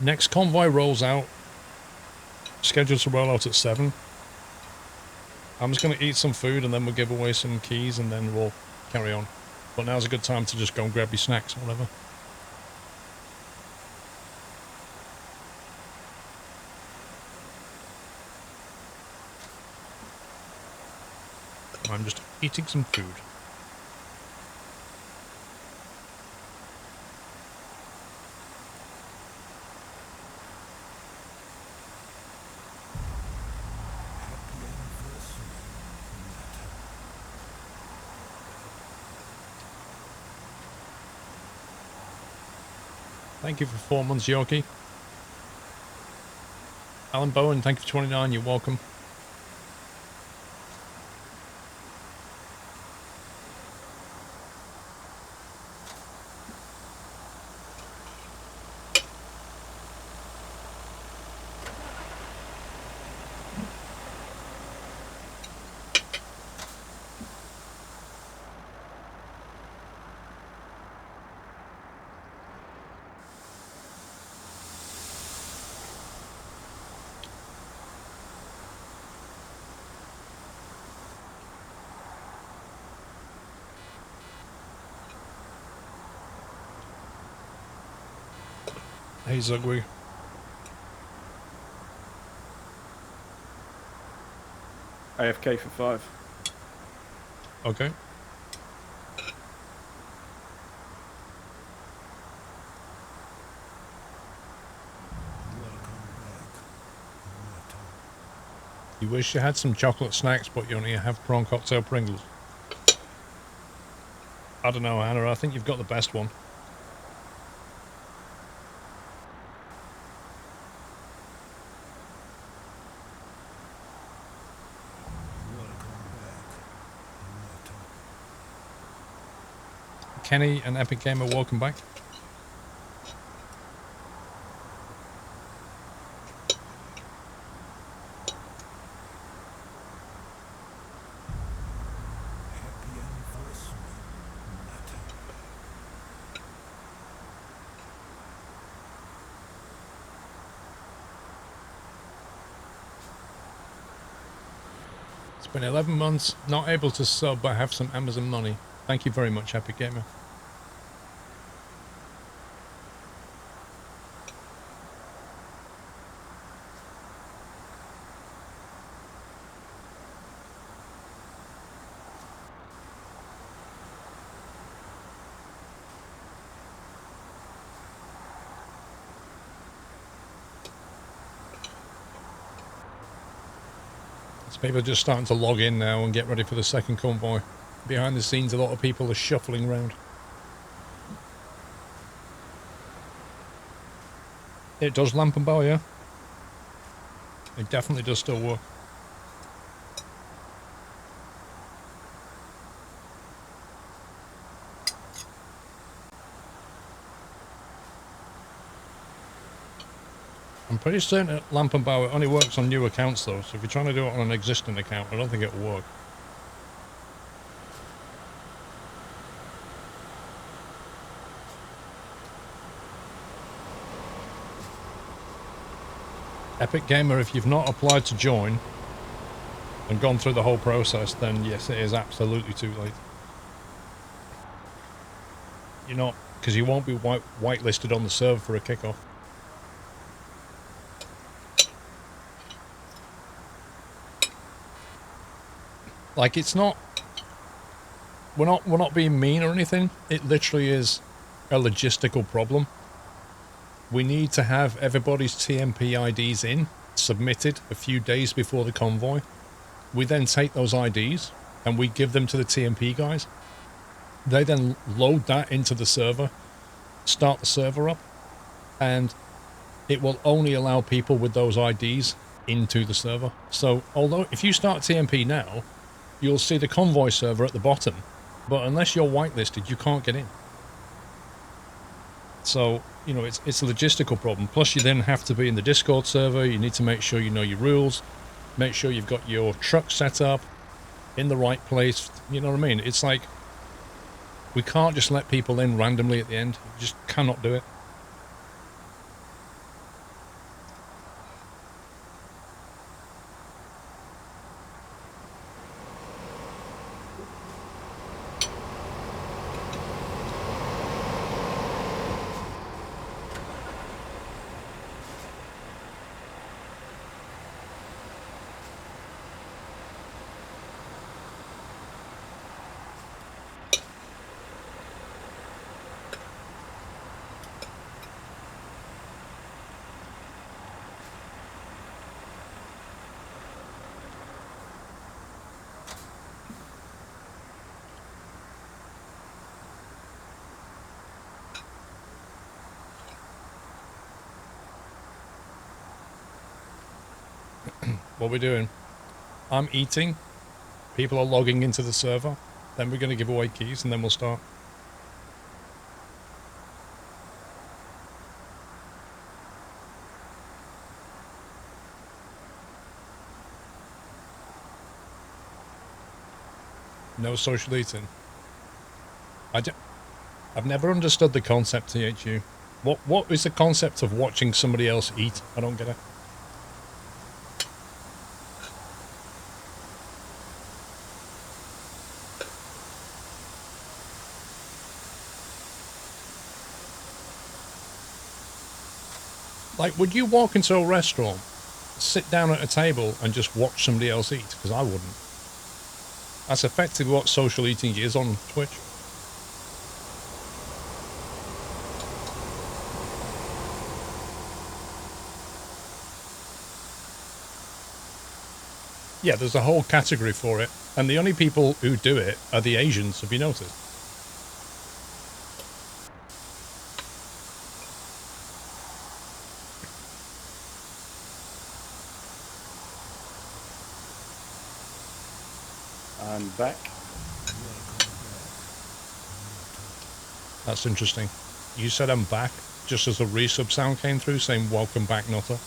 Next convoy rolls out. Scheduled to roll out at 7. I'm just going to eat some food and then we'll give away some keys and then we'll carry on. But now's a good time to just go and grab your snacks or whatever. I'm just eating some food. Thank you for 4 months, Yorkie. Alan Bowen, thank you for 29. You're welcome. Hey, Zugwig. AFK for 5. Okay. You wish you had some chocolate snacks, but you only have prawn cocktail Pringles. I don't know, Hannah. I think you've got the best one. Kenny and Epic Gamer, welcome back. It's been 11 months, not able to sub, but have some Amazon money. Thank you very much, Epic Gamer. People are just starting to log in now and get ready for the second convoy. Behind the scenes, a lot of people are shuffling around. It does lamp and bow, yeah? It definitely does still work. I'm pretty certain that lamp and bow, it only works on new accounts though, so if you're trying to do it on an existing account, I don't think it'll work. Epic Gamer, if you've not applied to join and gone through the whole process, then yes, it is absolutely too late. You're not, because you won't be whitelisted on the server for a kickoff. Like, it's not, we're not being mean or anything. It literally is a logistical problem. We need to have everybody's TMP IDs in, submitted a few days before the convoy. We then take those IDs and we give them to the TMP guys. They then load that into the server, start the server up, and it will only allow people with those IDs into the server. So, although if you start TMP now, you'll see the convoy server at the bottom, but unless you're whitelisted, you can't get in. So, you know, it's a logistical problem. Plus, you then have to be in the Discord server. You need to make sure you know your rules, make sure you've got your truck set up in the right place. You know what I mean? It's like, we can't just let people in randomly at the end. You just cannot do it. what we're doing. I'm eating. People are logging into the server. Then we're going to give away keys and then we'll start. No social eating. I've never understood the concept, THU. What is the concept of watching somebody else eat? I don't get it. Like, would you walk into a restaurant, sit down at a table and just watch somebody else eat? Because I wouldn't. That's effectively what social eating is on Twitch. Yeah, there's a whole category for it. And the only people who do it are the Asians, have you noticed? I'm back. That's interesting. You said I'm back, just as a resub sound came through saying welcome back, Nutter.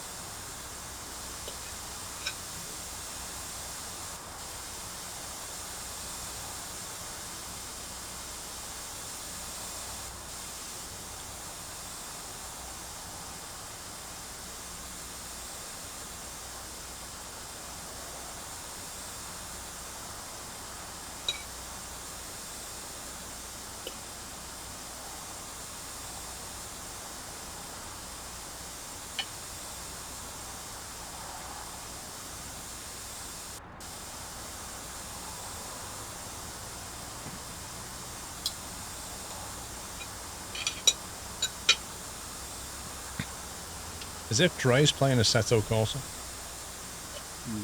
As if Dre's playing Assetto Corsa.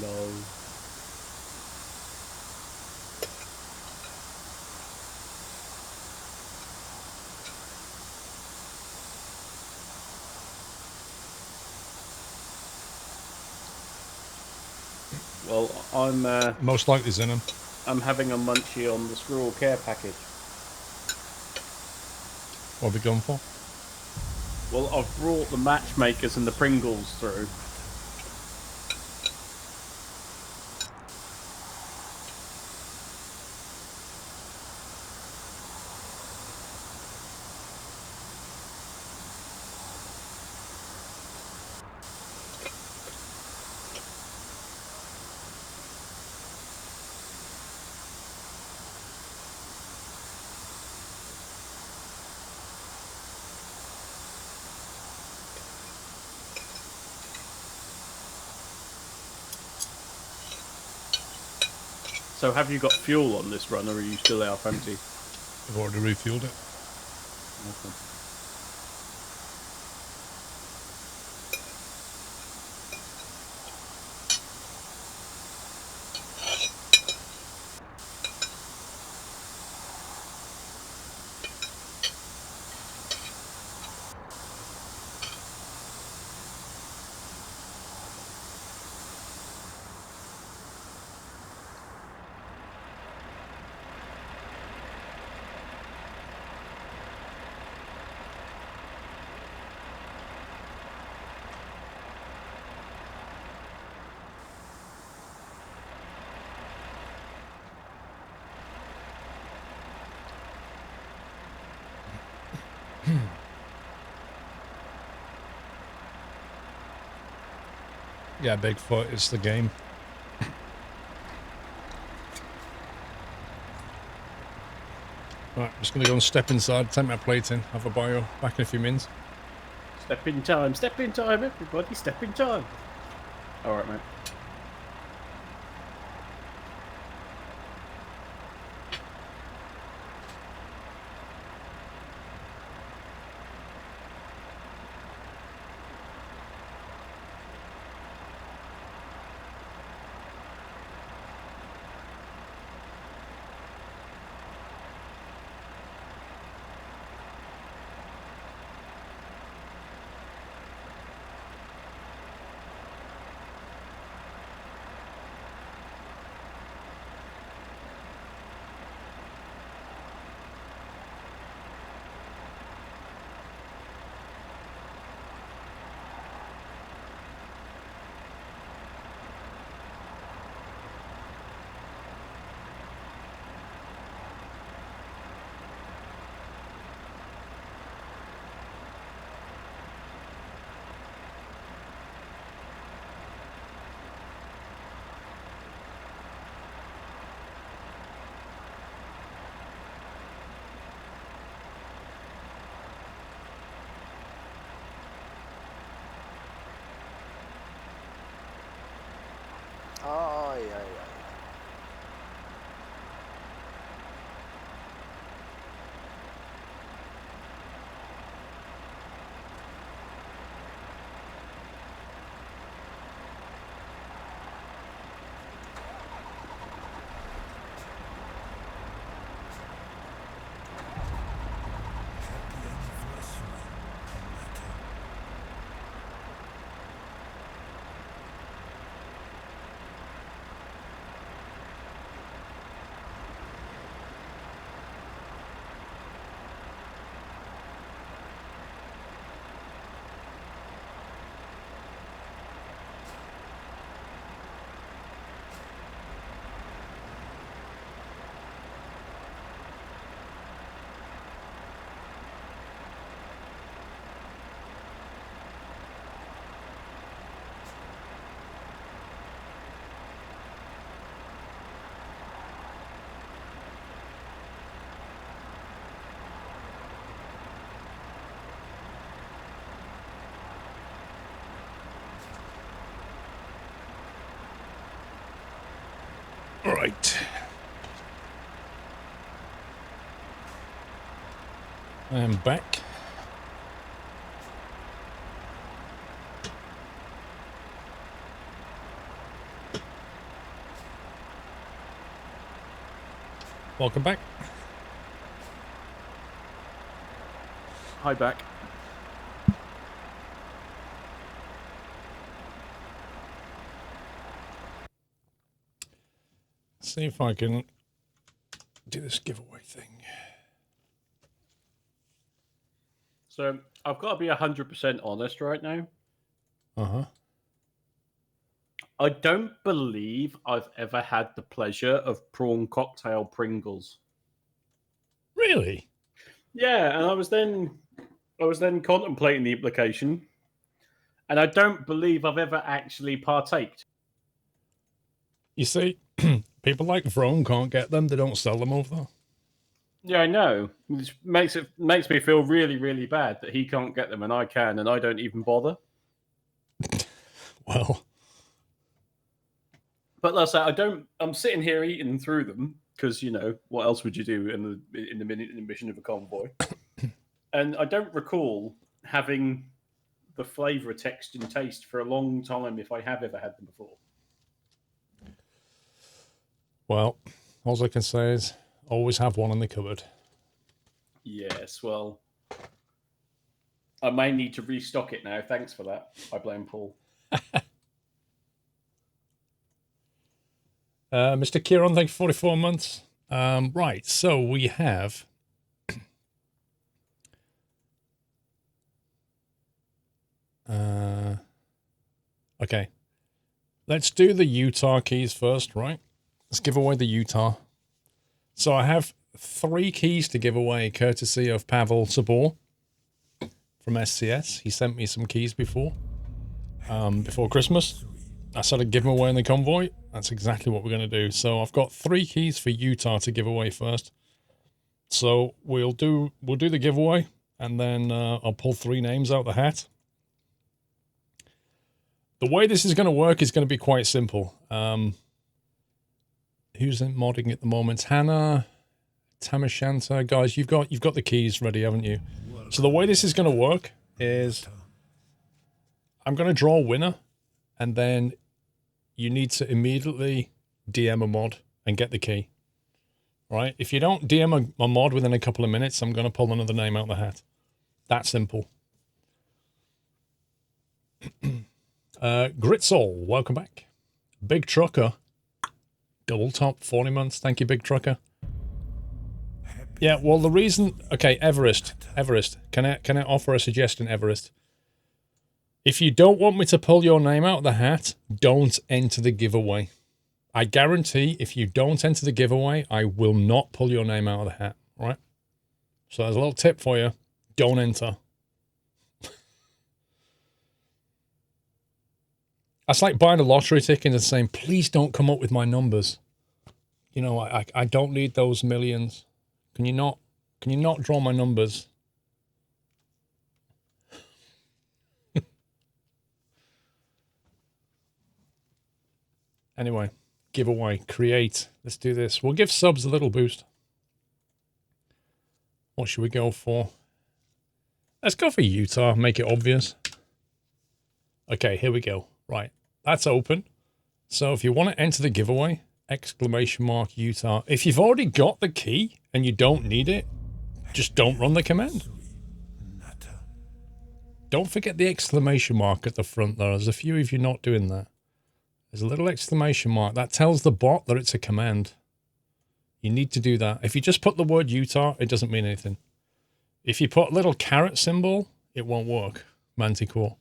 No. Well, I'm Most likely Zinnan. I'm having a munchie on the Squirrel Care package. What have we gone for? Well, I've brought the matchmakers and the Pringles through. So have you got fuel on this run, or are you still half empty? I've already refueled it. Okay. Yeah, Bigfoot, it's the game. Right, just gonna go and step inside, take my plate in, have a bio, back in a few minutes. Step in time, everybody, step in time. Alright, mate. Right. I am back. Welcome back. Hi, back. See if I can do this giveaway thing. So I've got to be 100% honest right now. Uh-huh. I don't believe I've ever had the pleasure of prawn cocktail Pringles. Really? Yeah, and I was then contemplating the implication, and I don't believe I've ever actually partaked. You see, people like Vrone can't get them. They don't sell them over there. Yeah, I know. It makes me feel really, really bad that he can't get them and I can, and I don't even bother. Well, but like I say, I don't. I'm sitting here eating through them because what else would you do in the minute mission of a convoy? And I don't recall having the flavour, text, and taste for a long time if I have ever had them before. well, all I can say is always have one in the cupboard. Yes, well, I may need to restock it now. Thanks for that. I blame Paul. Mr. Kieran, thank you for 44 months. Right, so we have... okay. Let's do the Utah keys first, right? Let's give away the Utah. So I have 3 keys to give away, courtesy of Pavel Sabor from SCS. He sent me some keys before Christmas. I said I'd give them away in the convoy. That's exactly what we're going to do. So I've got 3 keys for Utah to give away first. So we'll do the giveaway, and then I'll pull 3 names out the hat. The way this is going to work is going to be quite simple. Who's in modding at the moment? Hannah, Tamashanta, guys, you've got the keys ready, haven't you? So the way this is going to work is I'm going to draw a winner, and then you need to immediately DM a mod and get the key. Right? If you don't DM a mod within a couple of minutes, I'm going to pull another name out the hat. That simple. Gritsol, welcome back. Big Trucker, double top, 40 months. Thank you, Big Trucker. Yeah, well, the reason... Okay, Everest, can I offer a suggestion, Everest? If you don't want me to pull your name out of the hat, don't enter the giveaway. I guarantee if you don't enter the giveaway, I will not pull your name out of the hat, right? So there's a little tip for you. Don't enter. That's like buying a lottery ticket and saying, please don't come up with my numbers. You know, I don't need those millions. Can you not draw my numbers? Anyway, giveaway, create. Let's do this. We'll give subs a little boost. What should we go for? Let's go for Utah, make it obvious. Okay, here we go. Right, that's open. So if you want to enter the giveaway, exclamation mark Utah. If you've already got the key and you don't need it, just don't run the command. Don't forget the exclamation mark at the front there. There's a few of you not doing that. There's a little exclamation mark. That tells the bot that it's a command. You need to do that. If you just put the word Utah, it doesn't mean anything. If you put a little carrot symbol, it won't work. Manticore.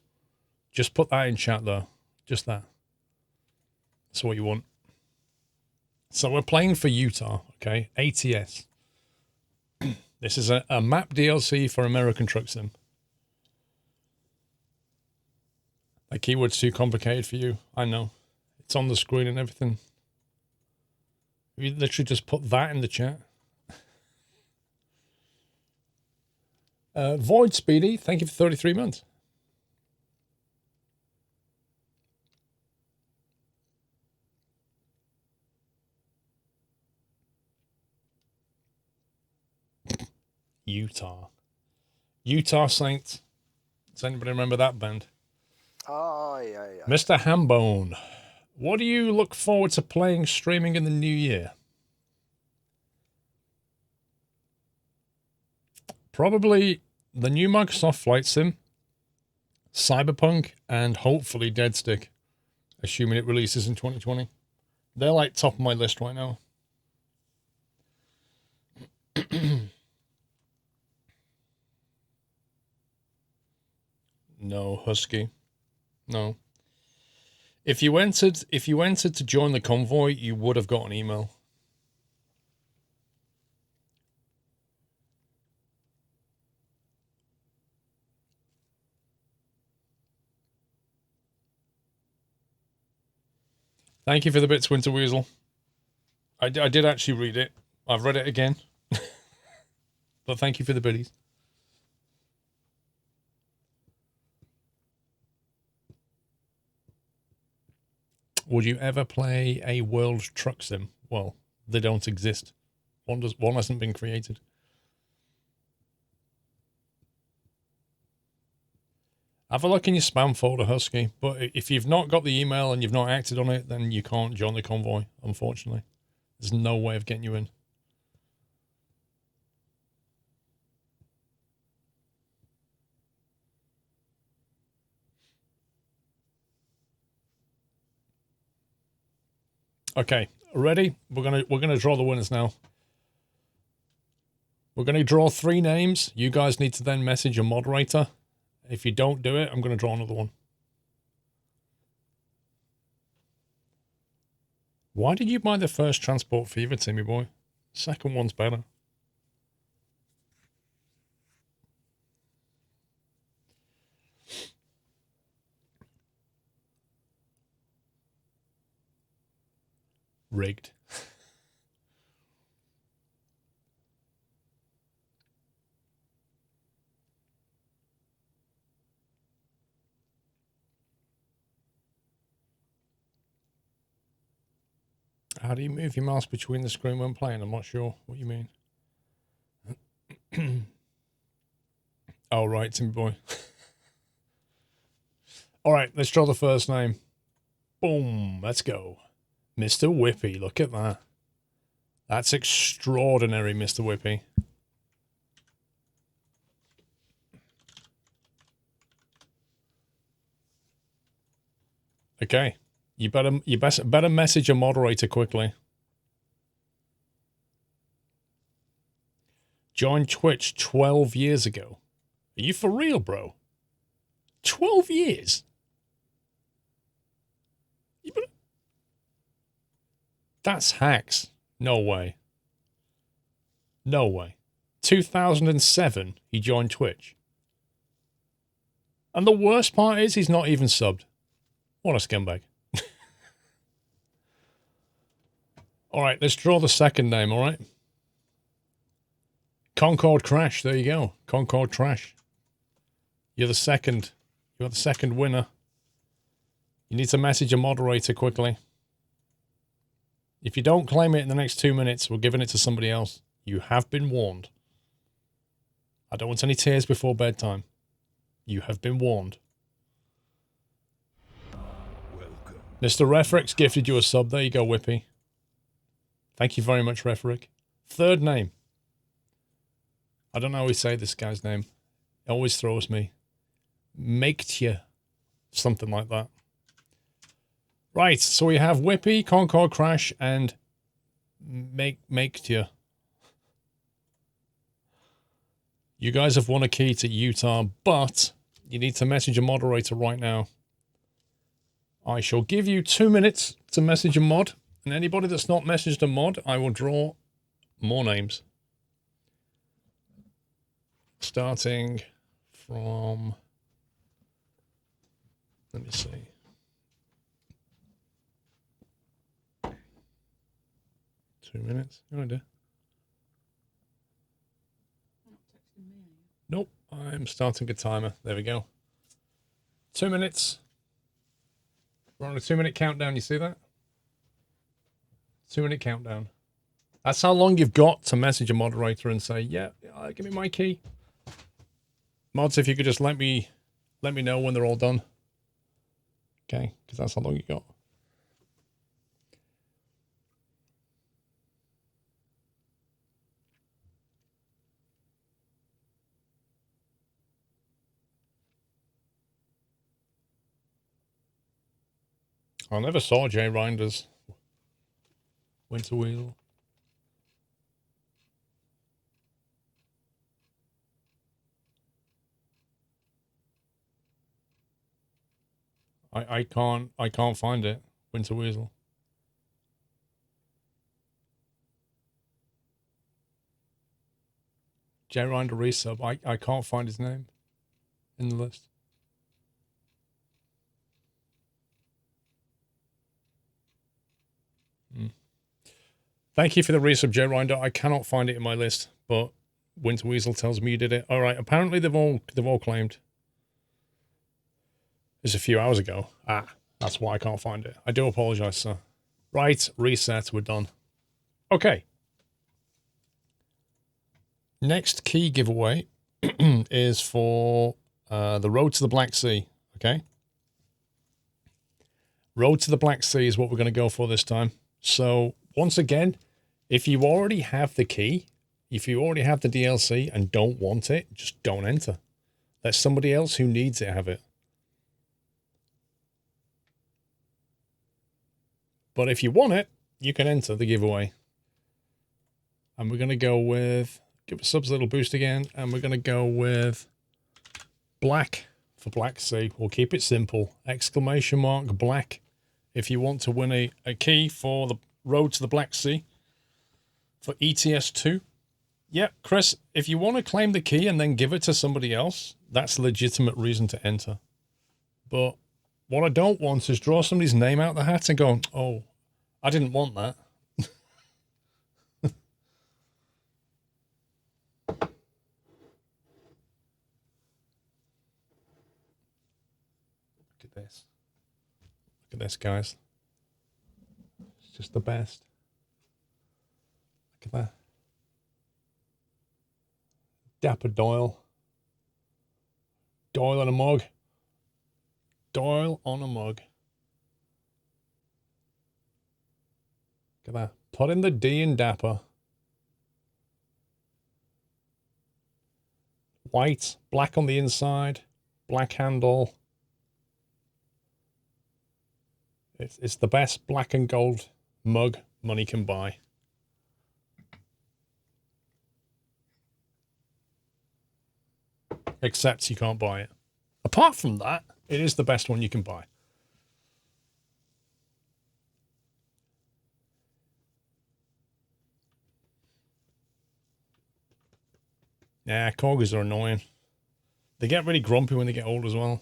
Just put that in chat though. Just that. That's what you want. So we're playing for Utah, okay? ATS. This is a map DLC for American Truck Sim. That keyword's too complicated for you. I know. It's on the screen and everything. You literally just put that in the chat. Void Speedy, thank you for 33 months. Utah. Utah Saints. Does anybody remember that band? Oh, yeah. Mr. Hambone, what do you look forward to playing streaming in the new year? Probably the new Microsoft Flight Sim, Cyberpunk, and hopefully Dead Stick, assuming it releases in 2020. They're like top of my list right now. No, Husky. No. If you entered to join the convoy, you would have got an email. Thank you for the bits, Winter Weasel. I did actually read it. I've read it again. But thank you for the biddies. Would you ever play a world truck sim? Well, they don't exist. One hasn't been created. Have a look in your spam folder, Husky. But if you've not got the email and you've not acted on it, then you can't join the convoy, unfortunately. There's no way of getting you in. Okay, ready? We're gonna draw the winners now. We're gonna draw 3 names. You guys need to then message a moderator. If you don't do it, I'm gonna draw another one. Why did you buy the first Transport Fever, Timmy boy? Second one's better. Rigged. How do you move your mouse between the screen when playing? I'm not sure what you mean. Oh, right, Timmy boy. All right, let's draw the first name. Boom, let's go. Mr. Whippy, look at that. That's extraordinary, Mr. Whippy. Okay, you better message a moderator quickly. Joined Twitch 12 years ago. Are you for real, bro? 12 years? That's hacks. No way. No way. 2007, he joined Twitch. And the worst part is he's not even subbed. What a scumbag. All right, let's draw the second name, all right? Concord Crash, there you go. Concord Crash. You're the second winner. You need to message a moderator quickly. If you don't claim it in the next 2 minutes, we're giving it to somebody else. You have been warned. I don't want any tears before bedtime. You have been warned. Welcome. Mr. Refrix gifted you a sub. There you go, Whippy. Thank you very much, Refric. Third name. I don't know how we say this guy's name. It always throws me. Maketia. Something like that. Right, so we have Whippy, Concord Crash, and Maketia. You guys have won a key to Utah, but you need to message a moderator right now. I shall give you 2 minutes to message a mod, and anybody that's not messaged a mod, I will draw more names. Starting from... Let me see. Two minutes. No idea. Nope. I'm starting a timer. There we go. 2 minutes. We're on a 2 minute countdown. You see that? 2 minute countdown. That's how long you've got to message a moderator and say, yeah, give me my key. Mods, if you could just let me know when they're all done. Okay, because that's how long you got. I never saw Jay Rinder's Winter Wheel. I can't find it. Winter Weasel. Jay Rinder resub. I can't find his name in the list. Thank you for the resub, Jay Rinder. I cannot find it in my list, but Winter Weasel tells me you did it. All right. Apparently they've all claimed. It's a few hours ago. That's why I can't find it. I do apologize, sir. Right, reset. We're done. Okay. Next key giveaway is for the Road to the Black Sea. Okay. Road to the Black Sea is what we're going to go for this time. So once again, if you already have the key, if you already have the DLC and don't want it, just don't enter. Let somebody else who needs it have it. But if you want it, you can enter the giveaway. And we're going to go with, give subs a little boost again, and we're going to go with black for Black Sea. We'll keep it simple. Exclamation mark black if you want to win a key for the Road to the Black Sea for ETS2. Yeah, Chris, if you want to claim the key and then give it to somebody else, that's a legitimate reason to enter. But what I don't want is draw somebody's name out the hat and go, oh, I didn't want that. Look at this. Look at this, guys. It's just the best. Look at that. Dapper Doyle. Doyle on a mug. Doyle on a mug. Look at that. Put in the D in Dapper. White, black on the inside, black handle. It's the best black and gold mug money can buy. Except you can't buy it. Apart from that, it is the best one you can buy. Yeah, corgis are annoying. They get really grumpy when they get old as well.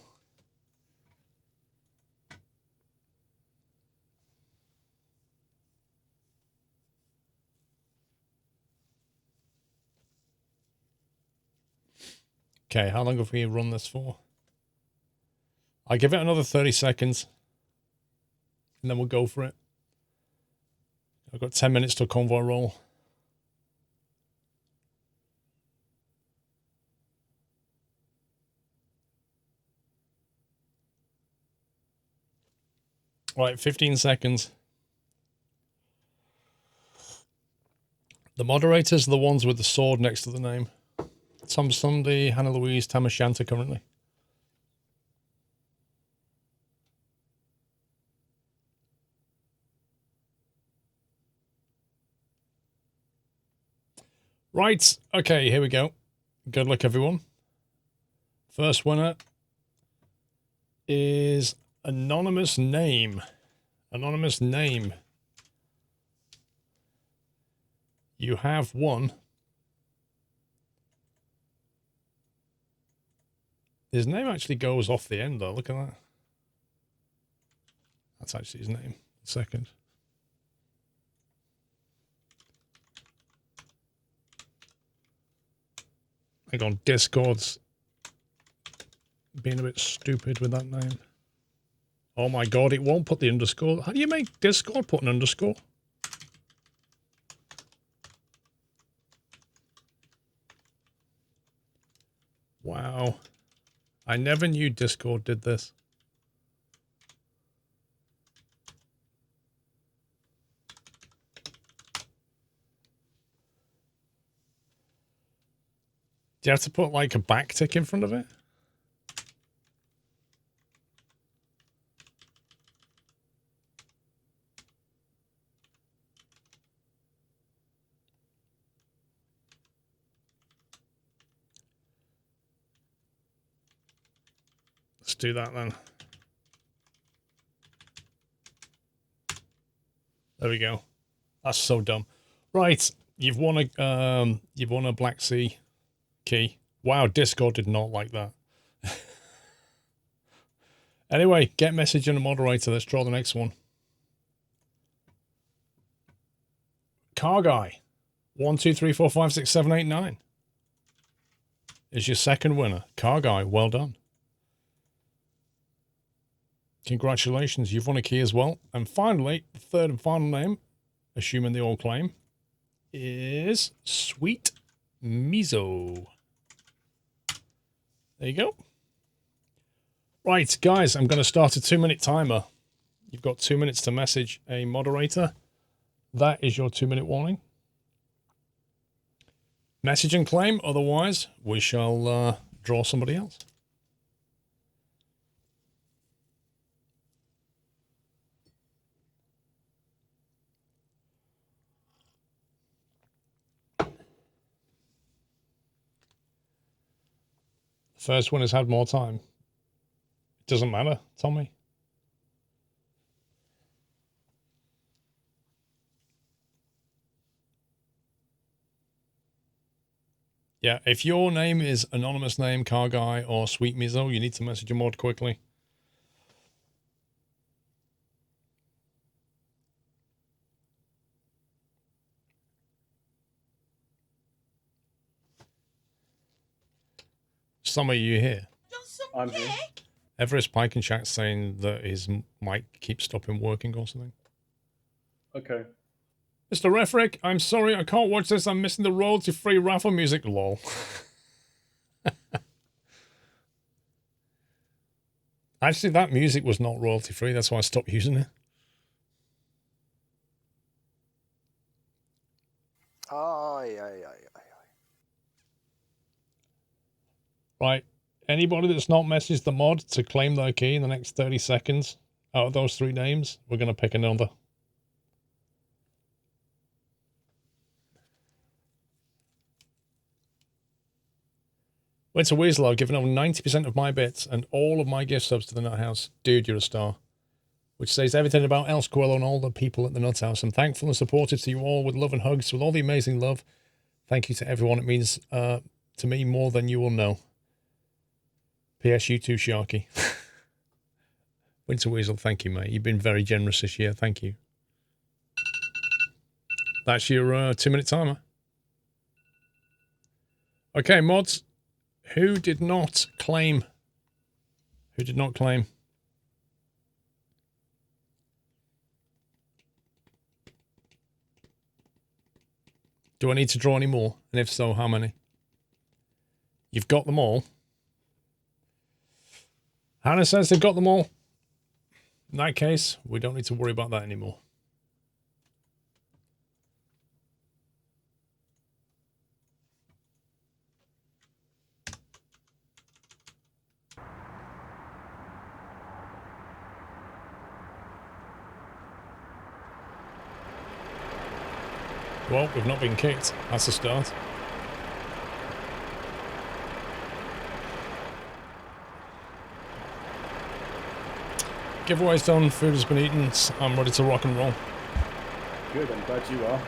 Okay, how long have we run this for? I'll give it another 30 seconds. And then we'll go for it. I've got 10 minutes to convoy roll. Right, 15 seconds. The moderators are the ones with the sword next to the name. Tom Sunday, Hannah Louise, Tamashanta currently. Right, okay, here we go. Good luck, everyone. First winner is Anonymous Name. Anonymous Name. You have won. His name actually goes off the end, though. Look at that. That's actually his name. Second. Hang on, Discord's being a bit stupid with that name. Oh my god, it won't put the underscore. How do you make Discord put an underscore? I never knew Discord did this. Do you have to put like a backtick in front of it? Let's do that then. There we go. That's so dumb. Right, you've won a Black Sea key. Wow, Discord did not like that. Anyway, get message and a moderator. Let's draw the next one. Car Guy. 1, 2, 3, 4, 5, 6, 7, 8, 9. Is your second winner. Car Guy, well done. Congratulations, you've won a key as well. And finally, the third and final name, assuming they all claim, is Sweet Miso. There you go. Right, guys, I'm going to start a 2-minute timer. You've got 2 minutes to message a moderator. That is your 2-minute warning. Message and claim, otherwise we shall draw somebody else. First one has had more time. It doesn't matter, Tommy. Yeah, if your name is Anonymous Name, Car Guy, or Sweet Miso, you need to message a mod quickly. Some of you here. I'm here. Everest Pike in chat saying that his mic keeps stopping working or something. Okay. Mr. Refrick, I'm sorry, I can't watch this. I'm missing the royalty-free raffle music. Lol. Actually, that music was not royalty-free. That's why I stopped using it. Aye, aye, aye, aye. Right. Anybody that's not messaged the mod to claim their key in the next 30 seconds out of those 3 names, we're going to pick another. Winter Weasel, I've given over 90% of my bits and all of my gift subs to the Nut House. Dude, you're a star. Which says everything about El Squirrel and all the people at the Nut House. I'm thankful and supportive to you all with love and hugs, with all the amazing love. Thank you to everyone. It means to me more than you will know. P.S. You too, Sharky. Winter Weasel, thank you, mate. You've been very generous this year. Thank you. That's your 2-minute timer. Okay, mods. Who did not claim? Who did not claim? Do I need to draw any more? And if so, how many? You've got them all. Hannah says they've got them all. In that case, we don't need to worry about that anymore. Well, we've not been kicked. That's a start. Giveaway's done, food has been eaten, I'm ready to rock and roll. Good, I'm glad you are.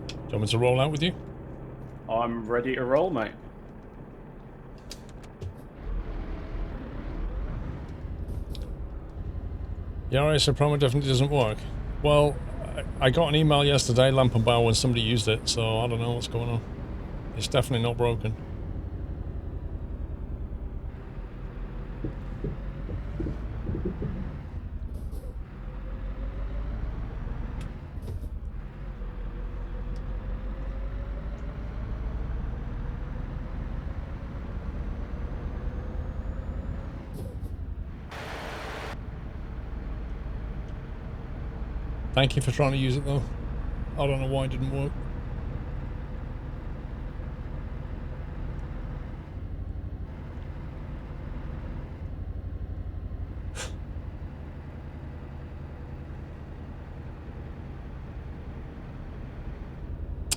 Do you want me to roll out with you? I'm ready to roll, mate. Yeah, alright, so promo definitely doesn't work. Well, I got an email yesterday, Lamp and Bow, when somebody used it, so I don't know what's going on. It's definitely not broken. Thank you for trying to use it though. I don't know why it didn't work.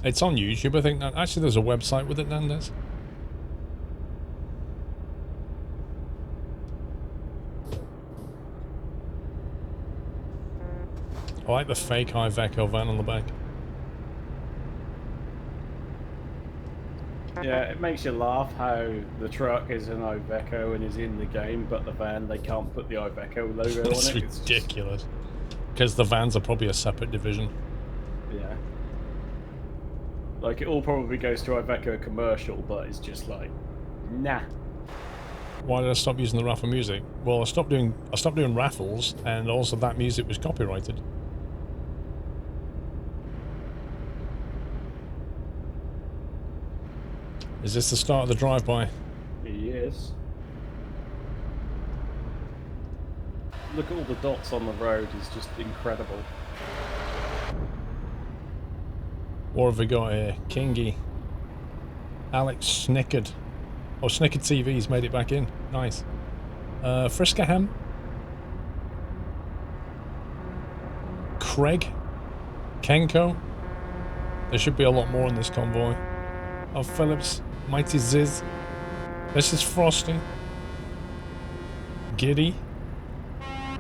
It's on YouTube, I think. That actually, there's a website with it, Nandes. I like the fake Iveco van on the back. Yeah, it makes you laugh how the truck is an Iveco and is in the game, but the van, they can't put the Iveco logo It's on it. It's ridiculous. Because the vans are probably a separate division. Yeah. Like, it all probably goes to Iveco commercial, but it's just like, nah. Why did I stop using the raffle music? Well, I stopped doing raffles, and also that music was copyrighted. Is this the start of the drive-by? Yes. Look at all the dots on the road, is just incredible. What have we got here? Kingy. Alex Snickered. Oh, Snickered TV's made it back in. Nice. Friskerham. Craig. Kenko. There should be a lot more in this convoy. Oh, Phillips. Mighty Ziz. This is Frosty. Giddy.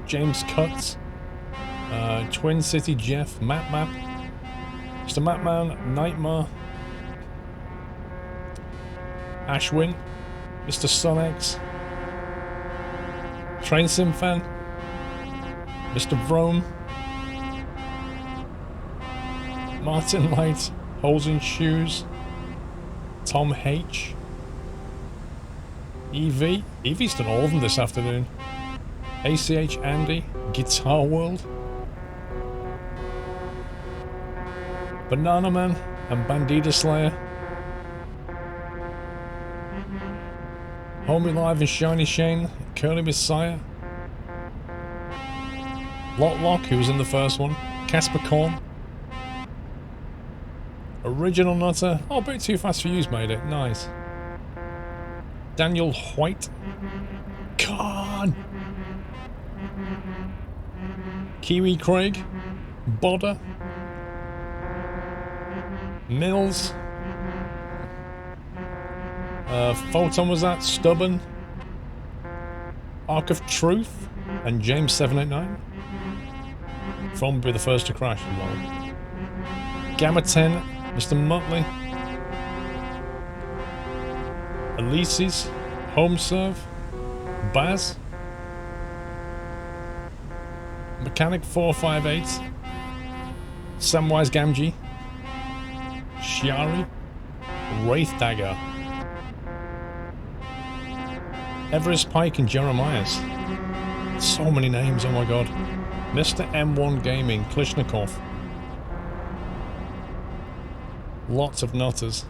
James Cutts. Twin City Jeff. Map. Mr. Mapman, Nightmare, Ashwin, Mr. Sonex, Train Sim Fan, Mr. Vrome, Martin Light, Holes in Shoes, Tom H, EV, Evie's done all of them this afternoon, ACH Andy, Guitar World, Banana Man and Bandita Slayer. Homie Live and Shiny Shane, Curly Messiah. Lock, who was in the first one. Casper Korn. Original Nutter. Oh, a bit too fast for you's made it. Nice. Daniel White. Khan. Kiwi Craig. Bodder. Mills. Photon was that? Stubborn. Arc of Truth. And James 789. From be the first to crash. Lol. Gamma 10. Mr. Motley. Elise's. Home Serve. Baz. Mechanic 458. Samwise Gamgee. Shiari, Wraith Dagger, Everest Pike and Jeremiah's. So many names, oh my god. Mr. M1 Gaming, Klishnikov. Lots of nutters.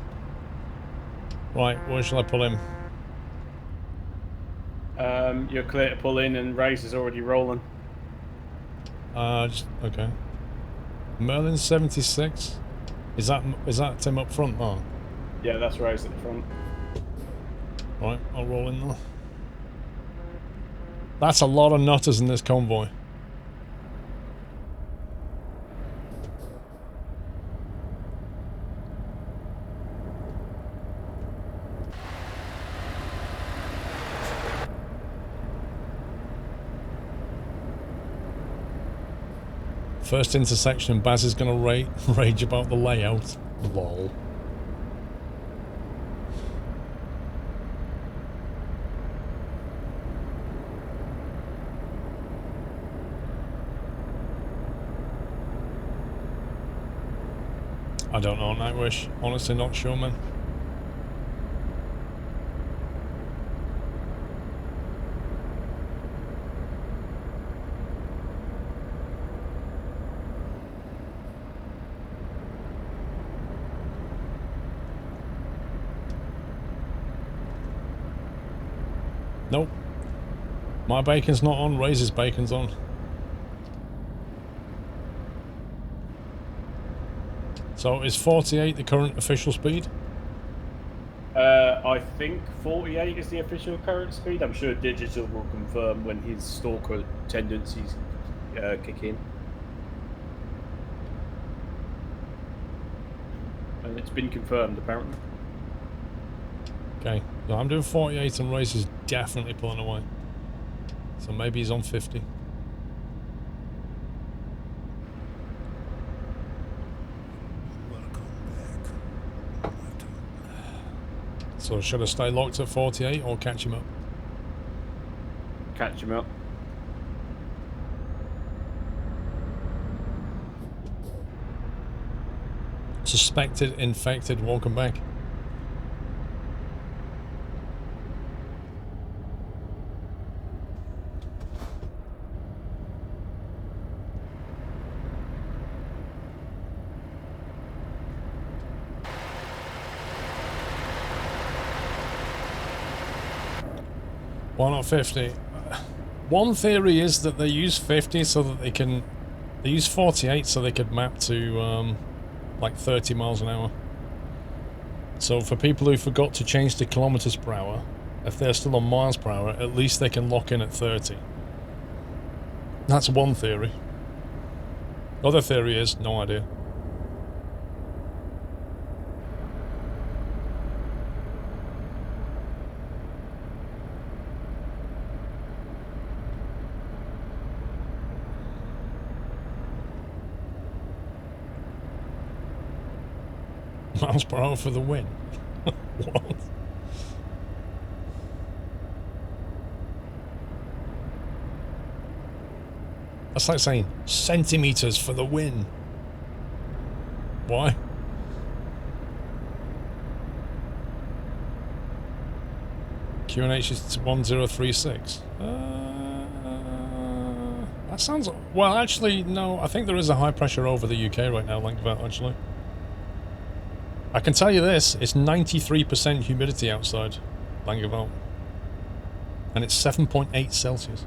Right, where shall I pull him? You're clear to pull in and Race is already rolling. Okay. Merlin 76. Is that Tim up front? Oh. Yeah, that's Race at the front. Right, I'll roll in there. That's a lot of nutters in this convoy. First intersection, Baz is gonna rage about the layout. Lol. I don't know, Nightwish. Honestly, not sure, man. Nope. My bacon's not on, Razor's bacon's on. So is 48 the current official speed? I think 48 is the official current speed. I'm sure Digital will confirm when his stalker tendencies kick in. And it's been confirmed, apparently. Okay, so I'm doing 48 and Race is definitely pulling away. So maybe he's on 50. So should I stay locked at 48 or catch him up? Catch him up. Suspected infected, welcome back. Why not 50? One theory is that they use 50 so that they use 48 so they could map to like 30 miles an hour. So for people who forgot to change to kilometers per hour, if they're still on miles per hour, at least they can lock in at 30. That's one theory. Other theory is, no idea. Miles per hour for the win. What? That's like saying centimeters for the win. Why? QNH is 1036. That sounds... Well, actually, no. I think there is a high pressure over the UK right now, Langeveld, actually. I can tell you this, it's 93% humidity outside Langeveld. And it's 7.8 Celsius.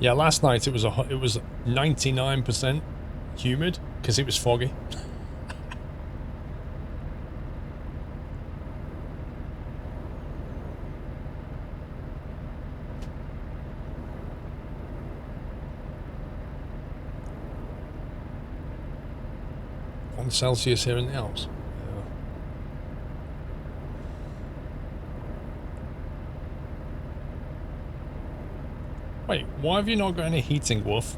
Yeah, last night it was 99% humid because it was foggy. On Celsius here in the Alps. Wait, why have you not got any heating, Wolf?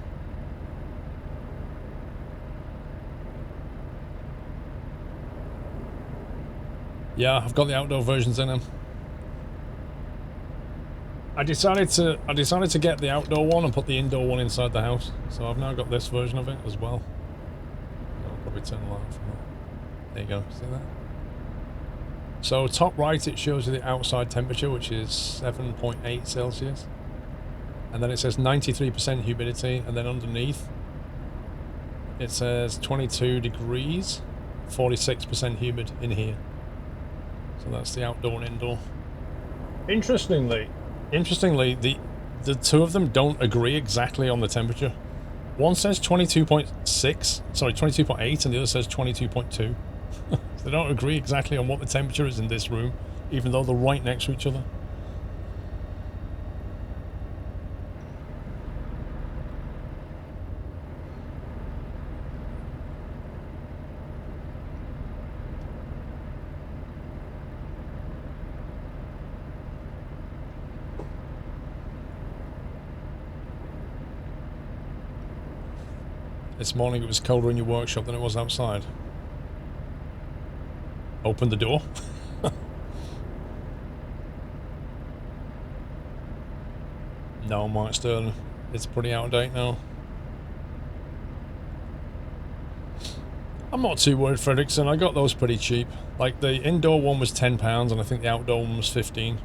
Yeah, I've got the outdoor versions in them. I decided to get the outdoor one and put the indoor one inside the house. So I've now got this version of it as well. I'll probably turn the light off. There you go, see that? So top right it shows you the outside temperature, which is 7.8 Celsius. And then it says 93% humidity, and then underneath it says 22 degrees, 46% humid in here. So that's the outdoor and indoor. Interestingly, the two of them don't agree exactly on the temperature. One says 22.6, sorry, 22.8, and the other says 22.2. They don't agree exactly on what the temperature is in this room, even though they're right next to each other. This morning it was colder in your workshop than it was outside. Open the door. No, Mike Sterling. It's pretty out of date now. I'm not too worried, Fredrickson. I got those pretty cheap. Like, the indoor one was £10 and I think the outdoor one was 15.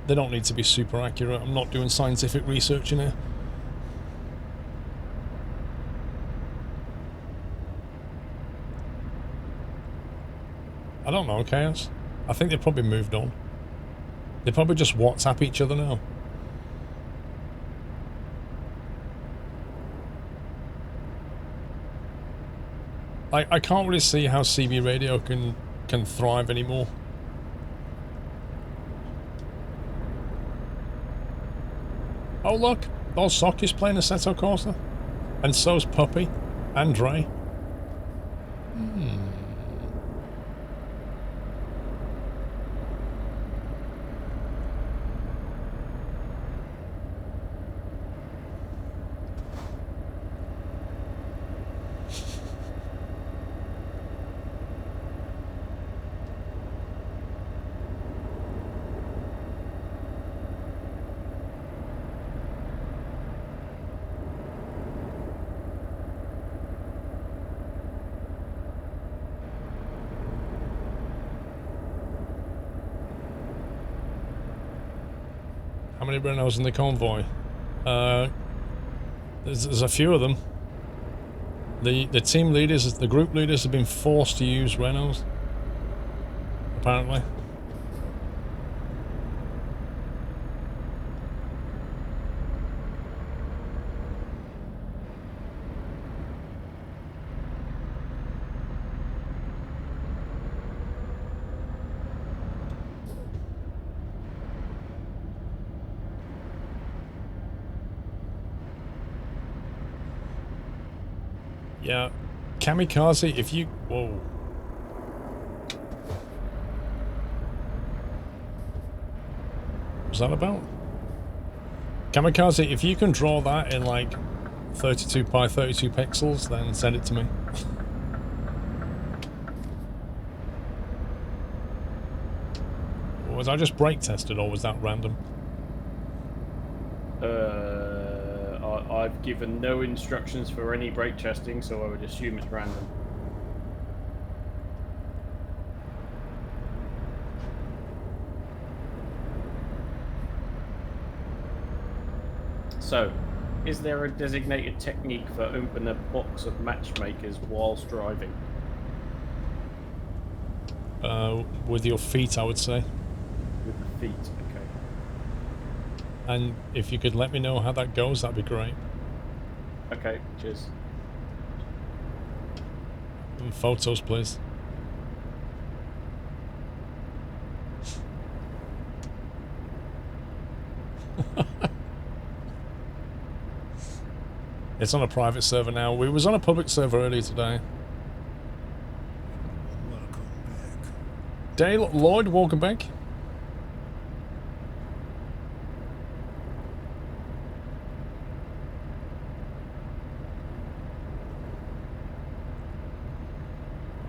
They don't need to be super accurate. I'm not doing scientific research in here. I don't know, Chaos. I think they probably moved on. They probably just WhatsApp each other now. I can't really see how CB radio can thrive anymore. Oh look, old Sock is playing Assetto Corsa. And so's Puppy. And Dre. How many Renaults in the convoy? There's a few of them. The team leaders, the group leaders have been forced to use Renaults. Apparently. Yeah, Kamikaze, if you... Whoa. What's that about? Kamikaze, if you can draw that in like 32 by 32 pixels, then send it to me. Was I just brake tested or was that random? I've given no instructions for any brake testing, so I would assume it's random. So, is there a designated technique for opening a box of matchmakers whilst driving? With your feet, I would say. With the feet, okay. And if you could let me know how that goes, that'd be great. Okay, cheers. And photos, please. It's on a private server now. We was on a public server earlier today. Dale Lloyd, welcome back.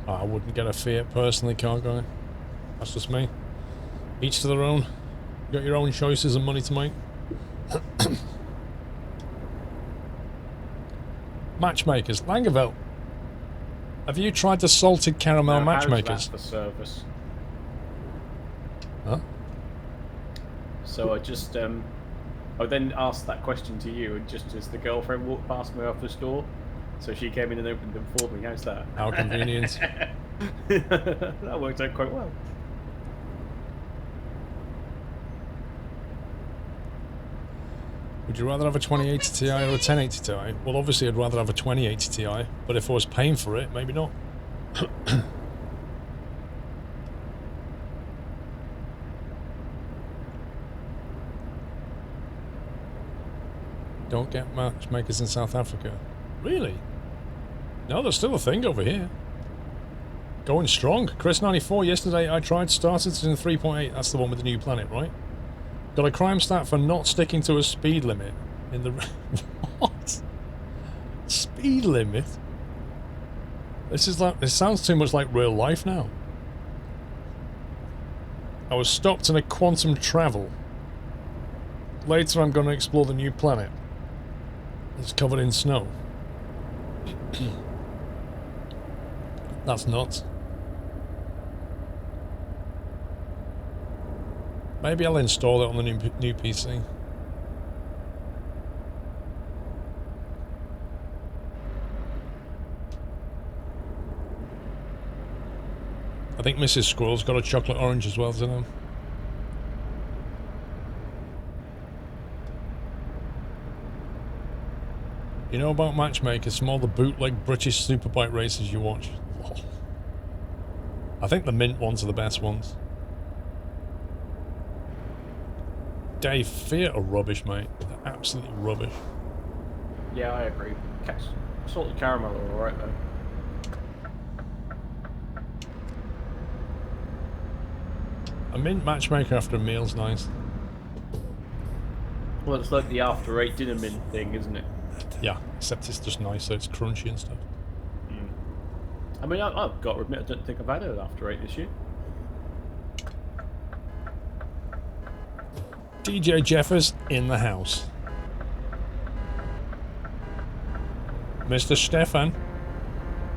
I wouldn't get a Fiat personally, cargo. That's just me. Each to their own. You got your own choices and money to make. Matchmakers. Langeveld. Have you tried the salted caramel matchmakers? How's that for service? Huh? So I just I then asked that question to you, and just as the girlfriend walked past me off the store, so she came in and opened them for me. How's that? How convenient. That worked out quite well. Would you rather have a 2080 Ti or a 1080 Ti? Well, obviously I'd rather have a 2080 Ti, but if I was paying for it, maybe not. Don't get matchmakers in South Africa. Really? No, there's still a thing over here. Going strong. Chris94, yesterday I tried started in 3.8. That's the one with the new planet, right? Got a crime stat for not sticking to a speed limit in the... What? Speed limit? This sounds too much like real life now. I was stopped in a quantum travel. Later I'm going to explore the new planet. It's covered in snow. That's nuts. Maybe I'll install it on the new PC. I think Mrs. Squirrel's got a chocolate orange as well, doesn't it? You know about matchmakers from all the bootleg British superbike races you watch? Oh. I think the mint ones are the best ones. Dave, Fiat are rubbish, mate. They're absolutely rubbish. Yeah, I agree. Salted caramel are alright though. A mint matchmaker after a meal's nice. Well, it's like the after 8 dinner mint thing, isn't it? Yeah, except it's just nice, so it's crunchy and stuff. Mm. I mean, I've got to admit, I don't think I've had it after 8 this year. DJ Jeffers in the house. Mr. Stefan,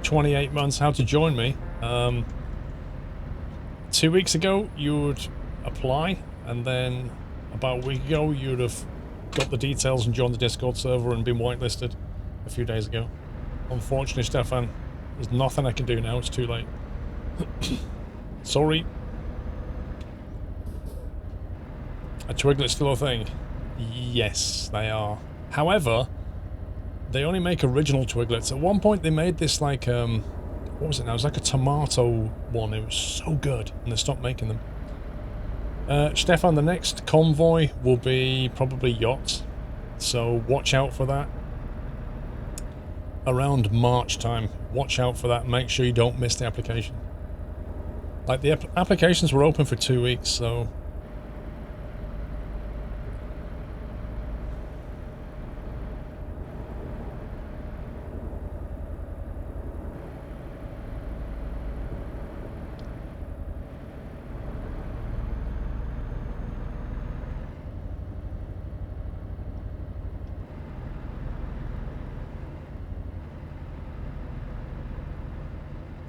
28 months, how to join me. 2 weeks ago, you would apply, and then about a week ago, you'd have got the details and joined the Discord server and been whitelisted a few days ago. Unfortunately, Stefan, there's nothing I can do now, it's too late. Sorry. Are Twiglets still a thing? Yes, they are. However, they only make original Twiglets. At one point, they made this like, what was it now? It was like a tomato one. It was so good, and they stopped making them. Stefan, the next Convoy will be probably yachts, so watch out for that. Around March time, watch out for that. Make sure you don't miss the application. Like, the applications were open for 2 weeks, so...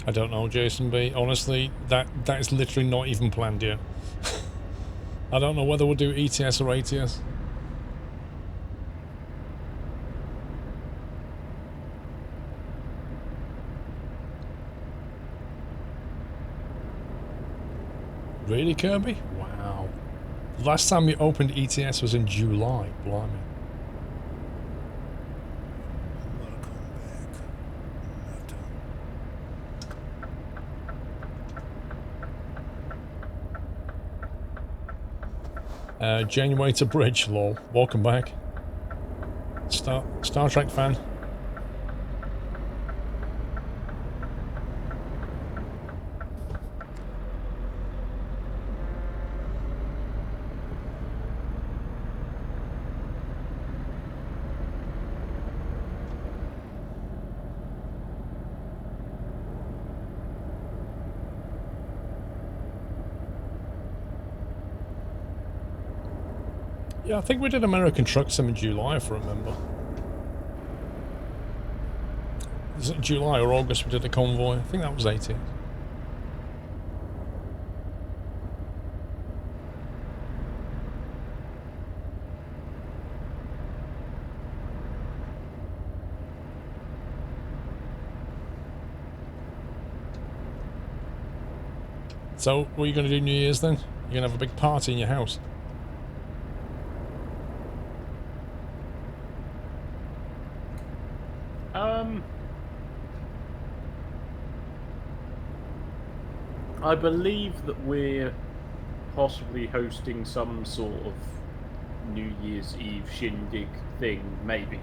I don't know, Jason B. Honestly, that is literally not even planned yet. I don't know whether we'll do ETS or ATS. Really, Kirby? Wow. Last time you opened ETS was in July. Blimey. January to Bridge, lol. Welcome back. Star Trek fan. Yeah, I think we did American Truck Sim in July, if I remember. Is it July or August we did a Convoy? I think that was 18. So, what are you going to do New Year's then? You're going to have a big party in your house? I believe that we're possibly hosting some sort of New Year's Eve shindig thing, maybe.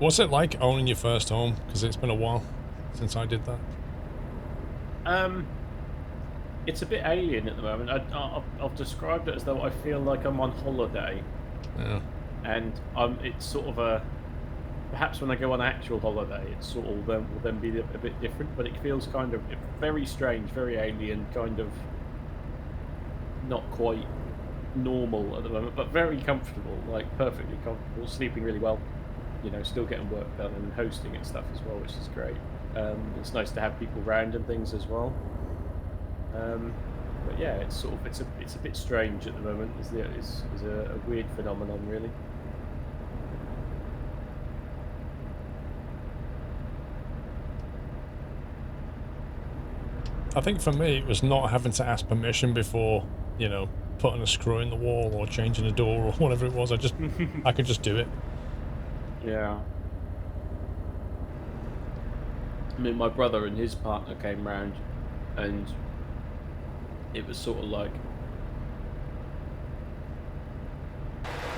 What's it like owning your first home? Because it's been a while since I did that. It's a bit alien at the moment. I've described it as though I feel like I'm on holiday. Yeah. And it's sort of a... Perhaps when I go on actual holiday, it's sort of will then be a bit different, but it feels kind of very strange, very alien, kind of not quite normal at the moment, but very comfortable, like perfectly comfortable, sleeping really well, you know, still getting work done and hosting and stuff as well, which is great. It's nice to have people around and things as well. But yeah, it's sort of it's a bit strange at the moment. It's a weird phenomenon, really. I think for me, it was not having to ask permission before, you know, putting a screw in the wall or changing a door or whatever it was. I could just do it. Yeah. I mean, my brother and his partner came round, and it was sort of like,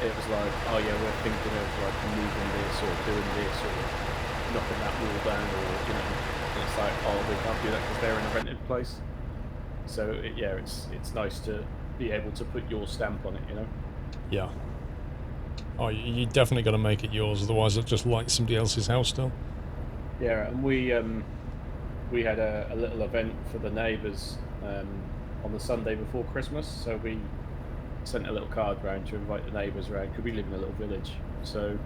oh yeah, we're thinking of like moving this or doing this or knocking that wall down, or you know, and it's like, oh, we can't do that because they're in a rented place. So yeah, it's nice to be able to put your stamp on it, you know. Yeah. Oh, you definitely got to make it yours, otherwise it'll just like somebody else's house still. Yeah, and we had a little event for the neighbours on the Sunday before Christmas, so we sent a little card round to invite the neighbours round because we live in a little village. So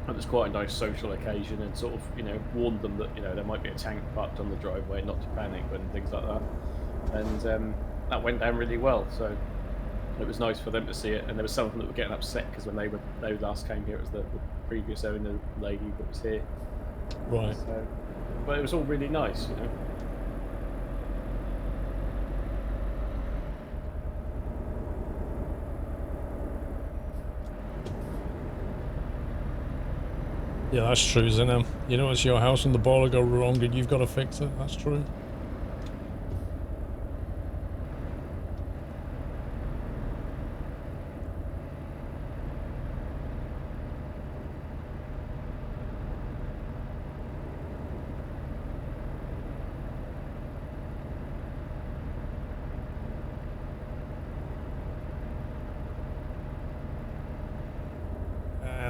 it was quite a nice social occasion, and sort of, you know, warned them that, you know, there might be a tank parked on the driveway, not to panic and things like that. And that went down really well. So it was nice for them to see it, and there was some of them that were getting upset because when they last came here, it was the previous owner lady that was here. Right. So, but it was all really nice, you know. Yeah, that's true, isn't it? You know, it's your house and the boiler go wrong and you've got to fix it. That's true.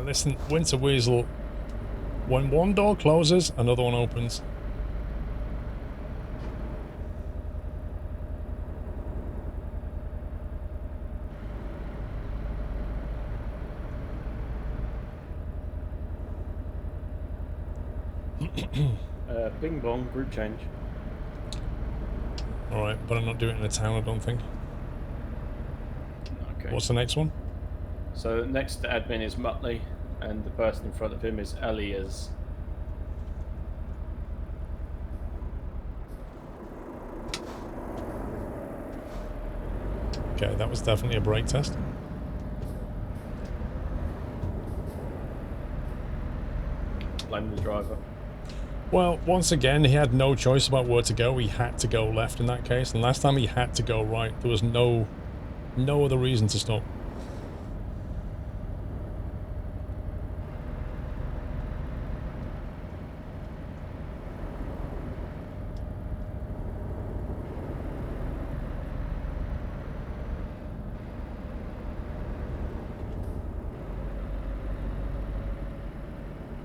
Listen, Winter Weasel, when one door closes, another one opens. Bing bong, group change. Alright, but I'm not doing it in a town, I don't think. Okay. What's the next one? So next to admin is Muttley, and the person in front of him is Elias. Okay, that was definitely a brake test. Blame the driver. Well, once again, he had no choice about where to go. He had to go left in that case, and last time he had to go right. There was no other reason to stop.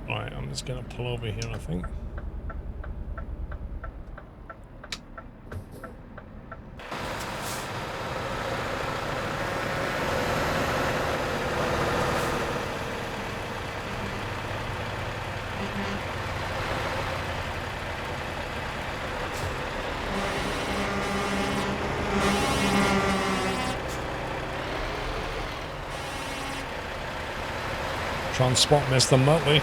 Right, I'm just gonna pull over here, I think. Try and spot Mr. Muttley.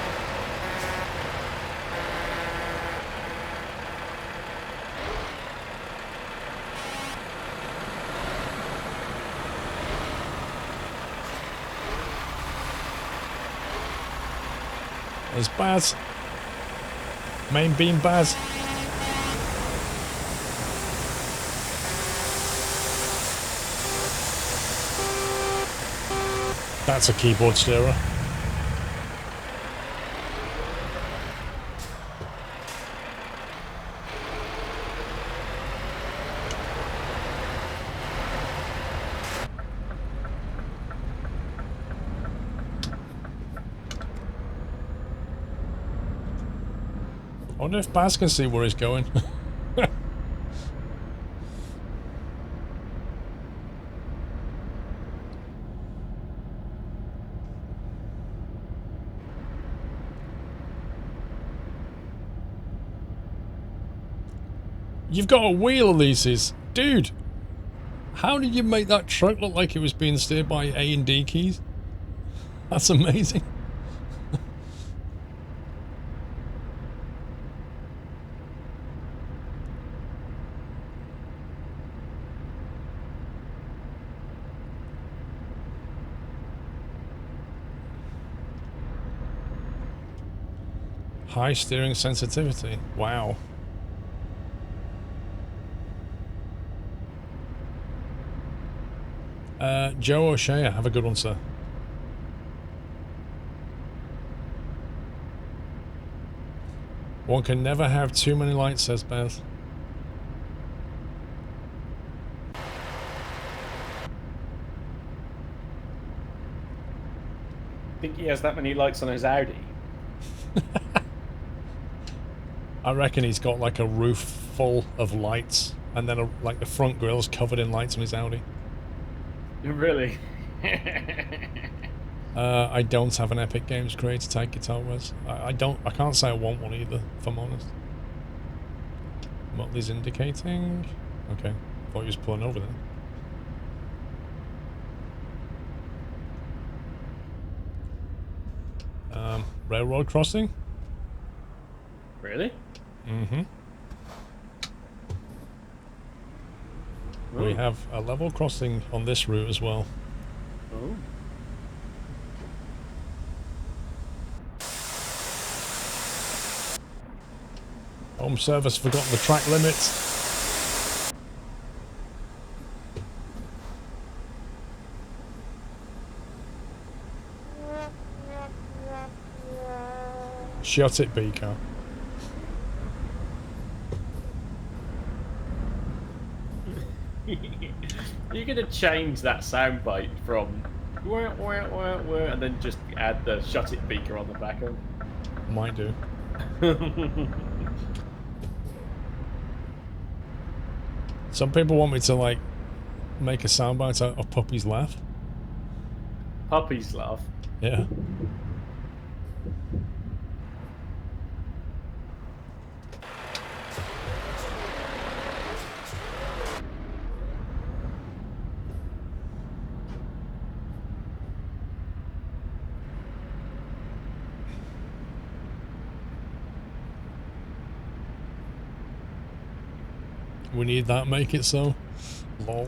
There's Baz. Main beam Baz. That's a keyboard steerer. I wonder if Baz can see where he's going. You've got a wheel, Elises. Dude, how did you make that truck look like it was being steered by A and D keys? That's amazing. High steering sensitivity. Wow. Joe O'Shea, have a good one, sir. One can never have too many lights, says Beth. Think he has that many lights on his Audi? I reckon he's got like a roof full of lights, and then like the front grille's covered in lights on his Audi. Really? I don't have an Epic Games Creator Tag Guitar Wes. I can't say I want one either, if I'm honest. Motley's indicating. Okay, thought he was pulling over then. Railroad crossing? Really? Mm-hmm. We have a level crossing on this route as well. Oh. Home service forgotten the track limits. Shut it, Beaker. You're gonna change that soundbite from wah, wah, wah, wah, and then just add the shut it beaker on the back of. Might do. Some people want me to like make a soundbite out of Puppy's laugh. Puppy's laugh. Yeah. We need that, make it so. Lol.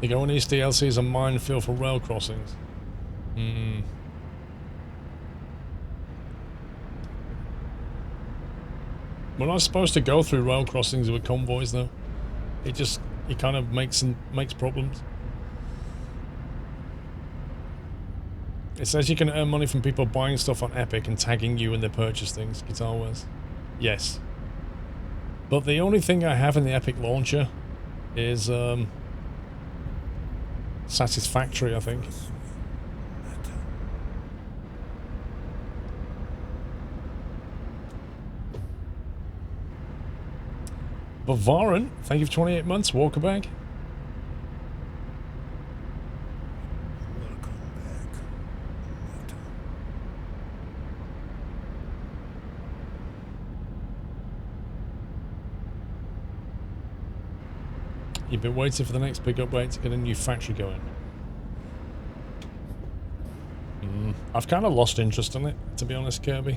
The going East DLC is a minefield for rail crossings. Hmm. We're not supposed to go through rail crossings with convoys though. It kind of makes problems. It says you can earn money from people buying stuff on Epic and tagging you when they purchase things, Guitar Wars. Yes. But the only thing I have in the Epic launcher is Satisfactory, I think. Bavaran, thank you for 28 months, Walkerbag. You've been waiting for the next big update to get a new factory going. I've kind of lost interest in it, to be honest, Kirby.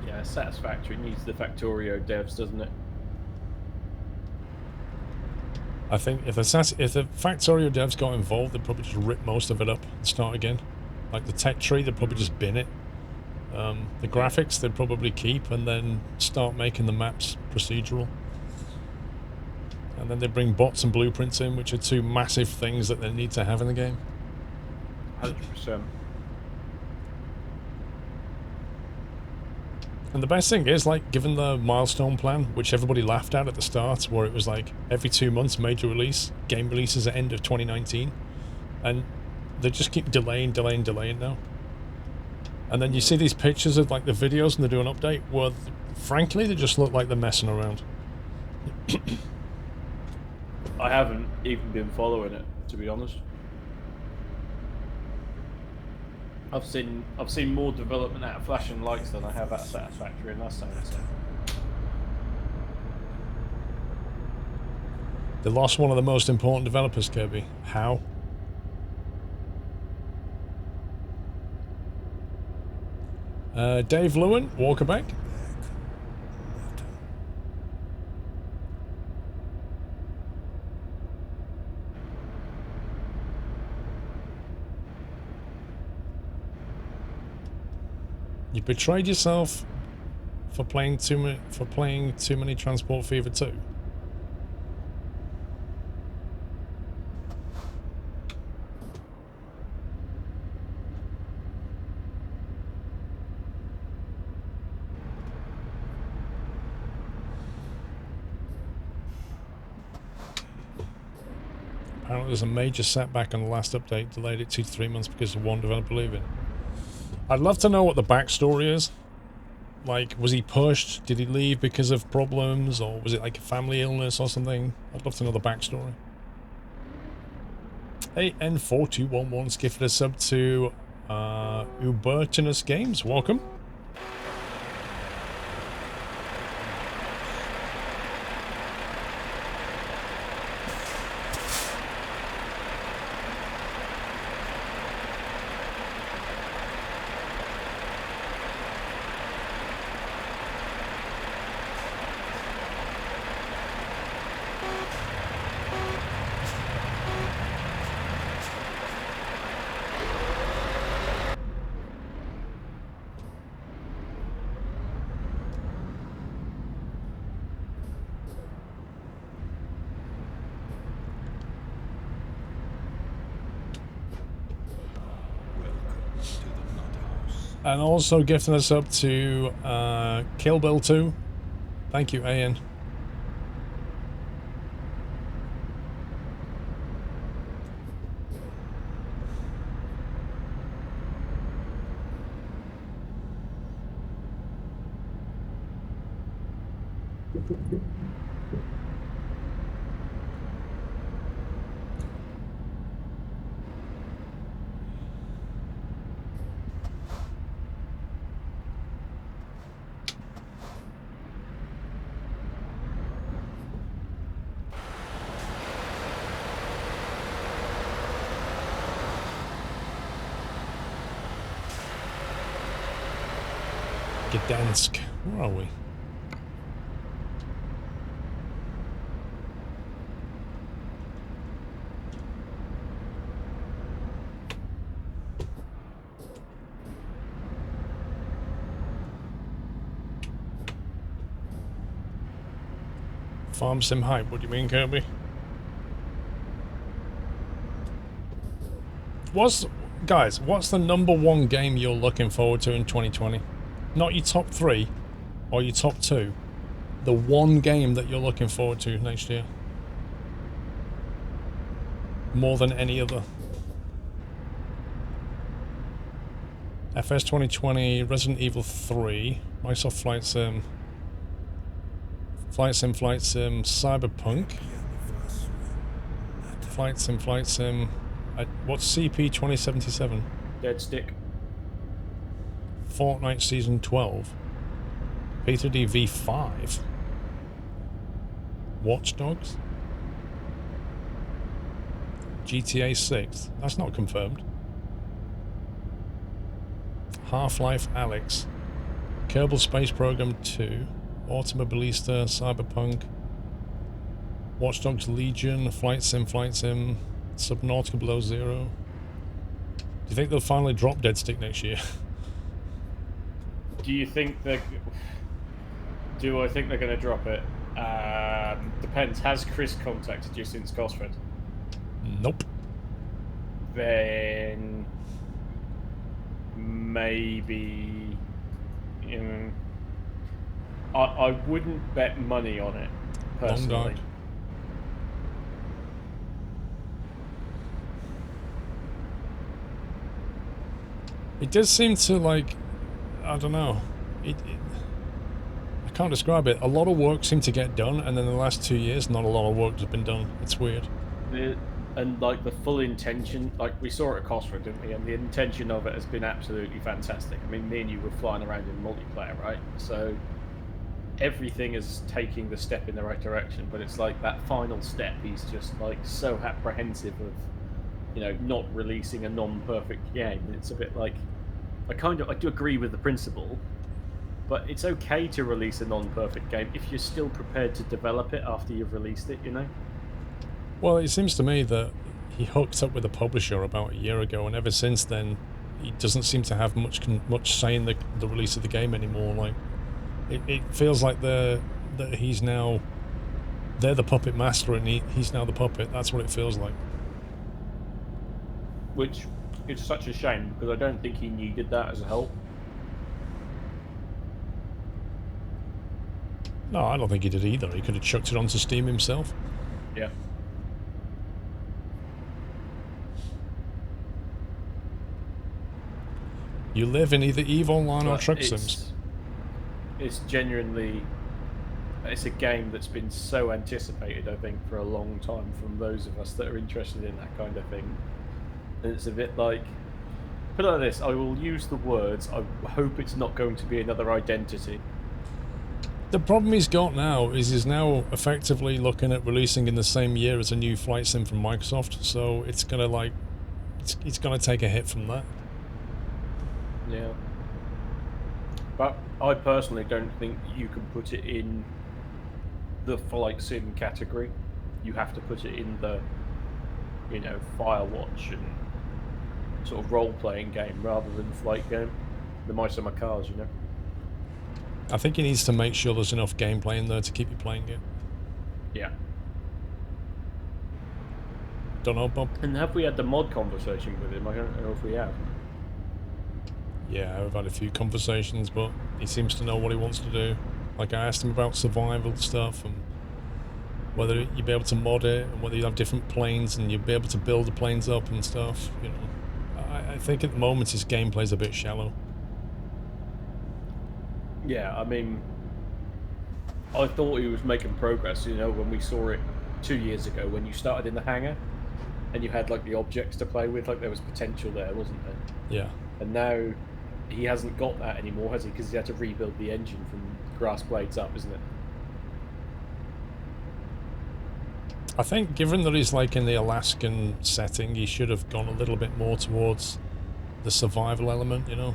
Yeah, Satisfactory needs the Factorio devs, doesn't it? I think if the Factorio devs got involved, they'd probably just rip most of it up and start again. Like the tech tree, they'd probably just bin it. The graphics, they'd probably keep and then start making the maps procedural. And then they bring bots and blueprints in, which are two massive things that they need to have in the game. 100%. And the best thing is, like, given the milestone plan, which everybody laughed at the start, where it was like every 2 months major release, game releases at end of 2019, and they just keep delaying now. And then you see these pictures of like the videos and they do an update. Well, frankly, they just look like they're messing around. I haven't even been following it, to be honest. I've seen more development out of Flash and Lights than I have out of Satisfactory, and that's saying so. They lost one of the most important developers, Kirby. How? Dave Lewin, Walkerback. You betrayed yourself for playing too many Transport Fever 2. Apparently there's a major setback on the last update, delayed it 2 to 3 months because of one developer leaving. I'd love to know what the backstory is. Like, was he pushed? Did he leave because of problems? Or was it like a family illness or something? I'd love to know the backstory. Hey, N4211 skiffed us up to Ubertinus Games. Welcome. And also gifting us up to Kill Bill 2. Thank you, Ian. Gdansk. Where are we? Farm Sim Hype, what do you mean, Kirby? Guys, what's the #1 game you're looking forward to in 2020? Not your top 3 or your top 2. The one game that you're looking forward to next year. More than any other. FS 2020, Resident Evil 3, Microsoft Flight Sim, Cyberpunk, Flight Sim, what's CP 2077? Dead Stick. Fortnite Season 12, P3D V5, Watch Dogs, GTA 6, that's not confirmed, Half-Life Alyx, Kerbal Space Program 2, Automobilista, Cyberpunk, Watch Dogs Legion, Flight Sim, Subnautica Below Zero. Do you think they'll finally drop Dead Stick next year? Do you think they're... Do I think they're going to drop it? Depends. Has Chris contacted you since Gosford? Nope. Then... maybe... I wouldn't bet money on it, personally. Long dark. It does seem to, like, I don't know. I can't describe it. A lot of work seemed to get done, and then the last 2 years, not a lot of work has been done. It's weird. And like the full intention, like we saw it at Cosford, didn't we? And the intention of it has been absolutely fantastic. I mean, me and you were flying around in multiplayer, right? So everything is taking the step in the right direction, but it's like that final step, he's just like so apprehensive of, you know, not releasing a non-perfect game. It's a bit like, I do agree with the principle, but it's okay to release a non-perfect game if you're still prepared to develop it after you've released it, you know? Well, it seems to me that he hooked up with a publisher about a year ago, and ever since then, he doesn't seem to have much say in the release of the game anymore. Like, it feels like that he's now, they're the puppet master, and he's now the puppet. That's what it feels like. Which is such a shame, because I don't think he needed that as a help. No, I don't think he did either. He could have chucked it onto Steam himself. Yeah. You live in either EVE Online or But Truck Sims. It's genuinely, it's a game that's been so anticipated, I think, for a long time from those of us that are interested in that kind of thing. And it's a bit like, put it like this, I will use the words, I hope it's not going to be another Identity. The problem he's got now is he's now effectively looking at releasing in the same year as a new flight sim from Microsoft, so it's gonna like, it's gonna take a hit from that. Yeah. But I personally don't think you can put it in the flight sim category. You have to put it in the, you know, Firewatch and sort of role-playing game rather than flight game. The My Summer Cars, you know. I think he needs to make sure there's enough gameplay in there to keep you playing it. Yeah. Don't know, Bob? And have we had the mod conversation with him? I don't know if we have. Yeah, I've had a few conversations, but he seems to know what he wants to do. Like, I asked him about survival stuff and whether you'd be able to mod it and whether you'd have different planes and you'd be able to build the planes up and stuff, you know. I think at the moment his gameplay's a bit shallow. Yeah, I mean, I thought he was making progress, you know, when we saw it 2 years ago when you started in the hangar and you had, like, the objects to play with, like, there was potential there, wasn't there? Yeah. And now he hasn't got that anymore, has he? Because he had to rebuild the engine from grass blades up, isn't it? I think given that he's like in the Alaskan setting, he should have gone a little bit more towards the survival element, you know?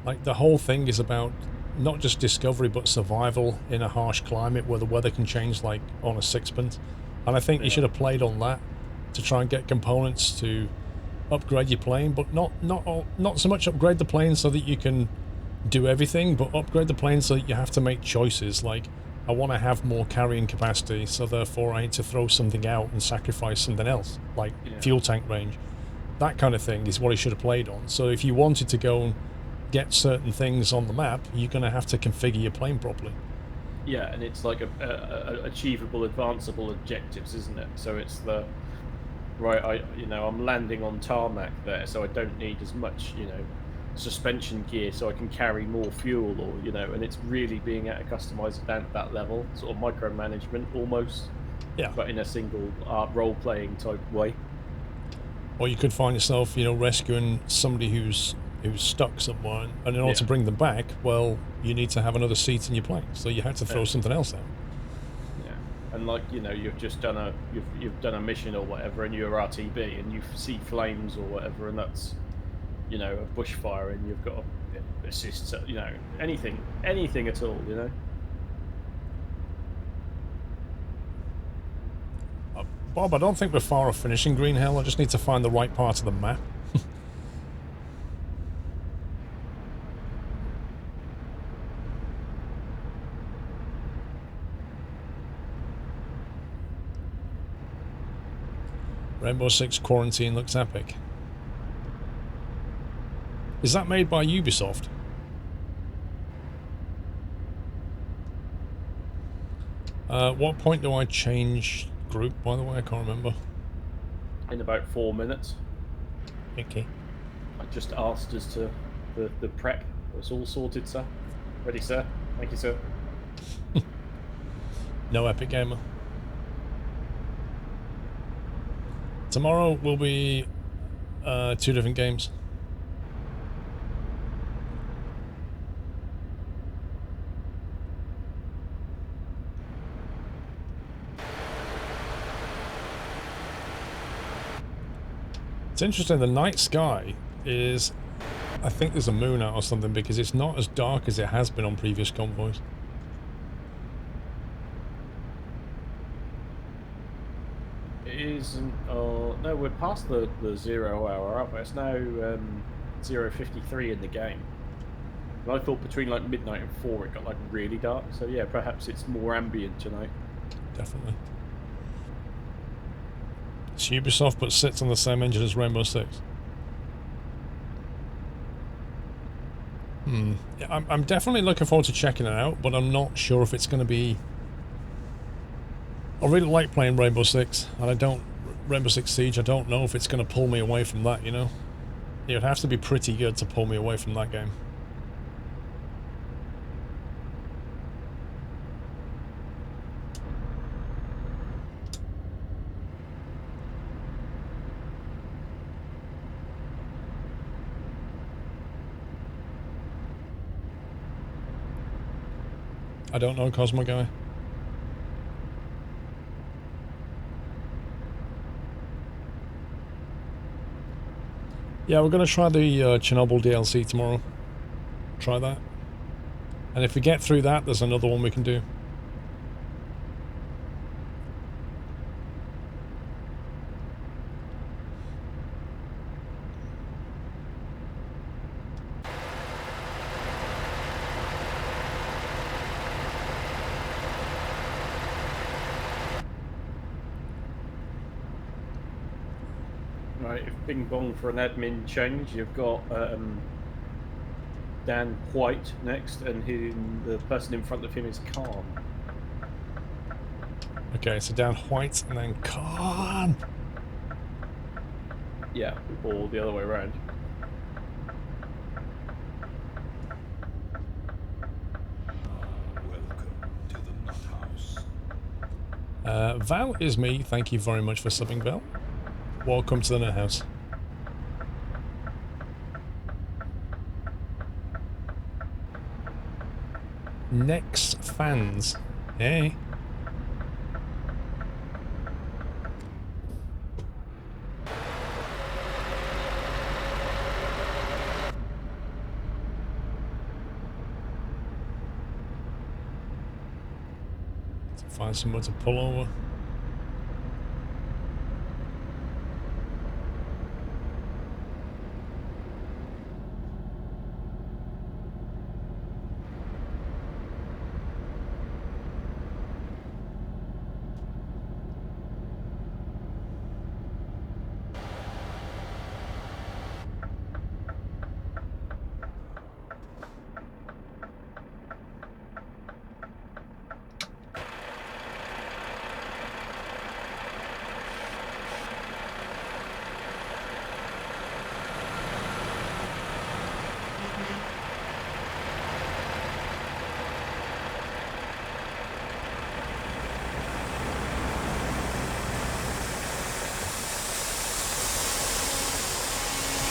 Like, the whole thing is about not just discovery, but survival in a harsh climate where the weather can change like on a sixpence. And I think you should have played on that to try and get components to upgrade your plane, but not so much upgrade the plane so that you can do everything, but upgrade the plane so that you have to make choices. Like, I want to have more carrying capacity, so therefore I need to throw something out and sacrifice something else, like fuel tank range. That kind of thing is what he should have played on. So if you wanted to go and get certain things on the map, you're going to have to configure your plane properly. Yeah, and it's like a achievable, advanceable objectives, isn't it? So it's the right. I'm landing on tarmac there, so I don't need as much, suspension gear, so I can carry more fuel, or and it's really being able to customize down at that level, sort of micromanagement almost. Yeah. But in a single role-playing type way. Or you could find yourself, rescuing somebody who's stuck somewhere, and in order to bring them back, well, you need to have another seat in your plane, so you had to throw something else out. Yeah, and like you've just done a mission or whatever, and you're RTB, and you see flames or whatever, and that's a bushfire, and you've got to assist, anything at all, Bob, I don't think we're far off finishing Green Hell. I just need to find the right part of the map. Rainbow Six Quarantine looks epic. Is that made by Ubisoft? What point do I change group, by the way? I can't remember. In about 4 minutes. Okay. I just asked as to the prep. It's all sorted, sir. Ready, sir. Thank you, sir. No Epic Gamer. Tomorrow will be 2 different games. It's interesting, the night sky is... I think there's a moon out or something because it's not as dark as it has been on previous convoys. It isn't. Oh no, we're past the 0 hour, aren't we? It's now 0:53 in the game. And I thought between like midnight and 4 it got like really dark. So yeah, perhaps it's more ambient tonight. Definitely. It's Ubisoft, but sits on the same engine as Rainbow Six. Yeah, I'm definitely looking forward to checking it out, but I'm not sure if it's going to be... I really like playing Rainbow Six, and Rainbow Six Siege, I don't know if it's going to pull me away from that, you know? It would have to be pretty good to pull me away from that game. I don't know, Cosmo Guy. Yeah, we're going to try the Chernobyl DLC tomorrow. Try that. And if we get through that, there's another one we can do. Right, if Bing Bong for an admin change, you've got Dan White next, and the person in front of him is Khan. Okay, so down White and then Khan. Yeah, or the other way around. Welcome to the Nut House. Val is me. Thank you very much for subbing, Val. Welcome to the Nut House. Next fans. Hey. Let's find somewhere to pull over.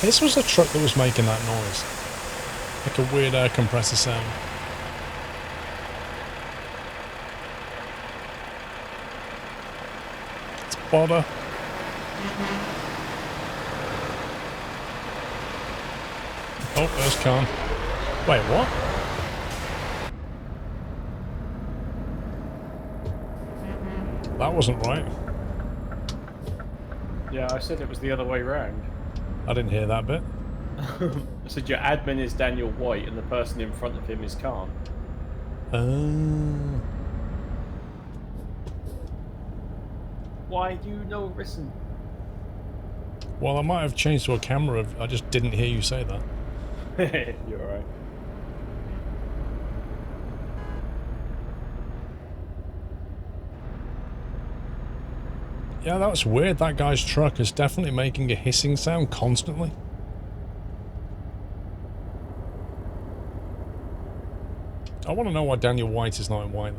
This was the truck that was making that noise. Like a weird air compressor sound. It's Bodder. Oh, there's Khan. Wait, what? That wasn't right. Yeah, I said it was the other way round. I didn't hear that bit. I said your admin is Daniel White and the person in front of him is Khan. Why do you know listen? Well, I might have changed to a camera. I just didn't hear you say that. You're alright. Yeah, that's weird. That guy's truck is definitely making a hissing sound constantly. I want to know why Daniel White is not in white,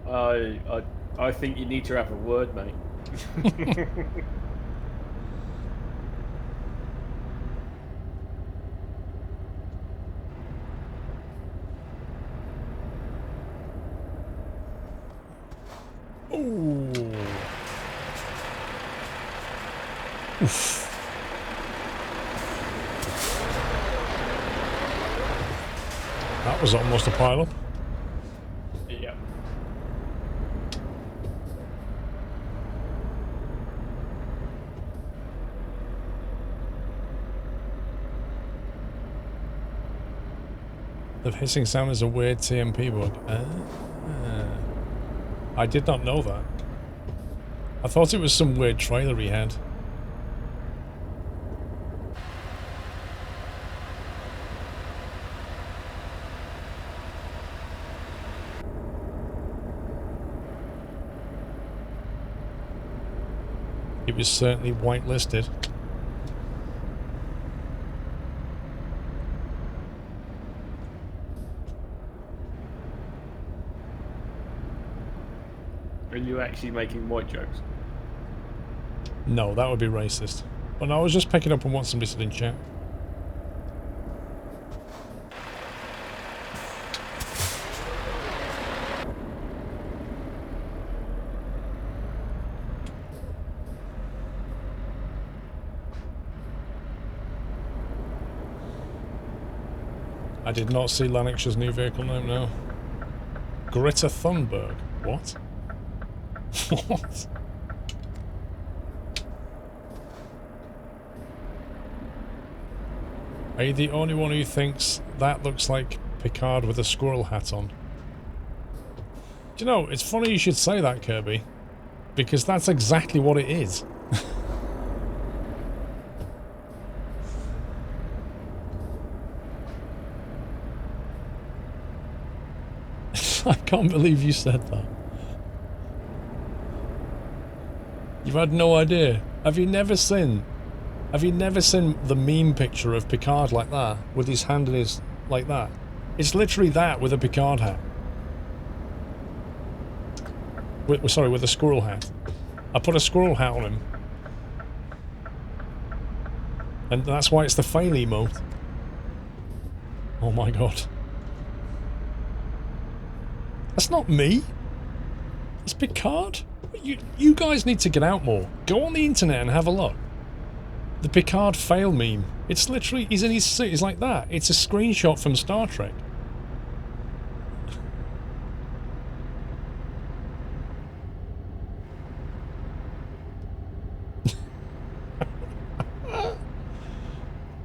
though. I think you need to have a word, mate. Ooh. Oof. That was almost a pile-up. Yeah. The hissing sound is a weird TMP bug. I did not know that. I thought it was some weird trailer he had. It was certainly whitelisted. Are you actually making white jokes? No, that would be racist. But no, I was just picking up on what somebody said in chat. I did not see Lanix's new vehicle name now. Greta Thunberg. What? What? Are you the only one who thinks that looks like Picard with a squirrel hat on? Do you know, it's funny you should say that, Kirby. Because that's exactly what it is. I can't believe you said that. You've had no idea. Have you never seen the meme picture of Picard like that? With his hand in his... like that? It's literally that with a Picard hat. Sorry, with a squirrel hat. I put a squirrel hat on him. And that's why it's the fail emote. Oh my god. That's not me. It's Picard. You guys need to get out more. Go on the internet and have a look. The Picard fail meme. It's literally, he's in his suit, he's like that. It's a screenshot from Star Trek.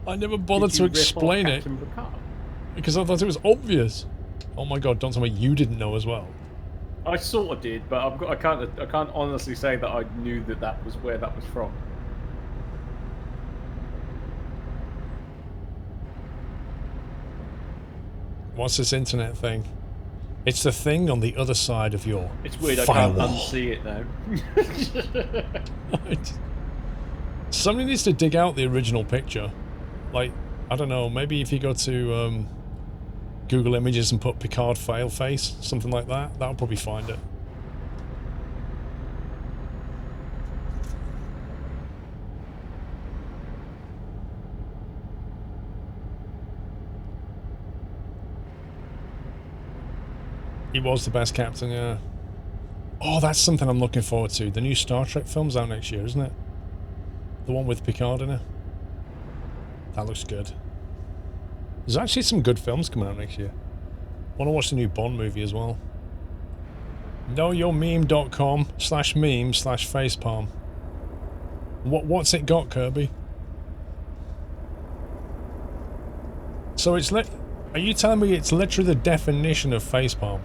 I never bothered to explain it because I thought it was obvious. Oh my god, don't tell me you didn't know as well. I sort of did, but I can't honestly say that I knew that was where that was from. What's this internet thing? It's the thing on the other side of your It's weird, firewall. I can't unsee it now. Somebody needs to dig out the original picture. Like, I don't know, maybe if you go to Google Images and put Picard fail face, something like that, that'll probably find it. He was the best captain, yeah. Oh, that's something I'm looking forward to. The new Star Trek film's out next year, isn't it? The one with Picard in it. That looks good. There's actually some good films coming out next year. I want to watch the new Bond movie as well. knowyourmeme.com/meme/facepalm. What's it got, Kirby? So it's are you telling me it's literally the definition of facepalm?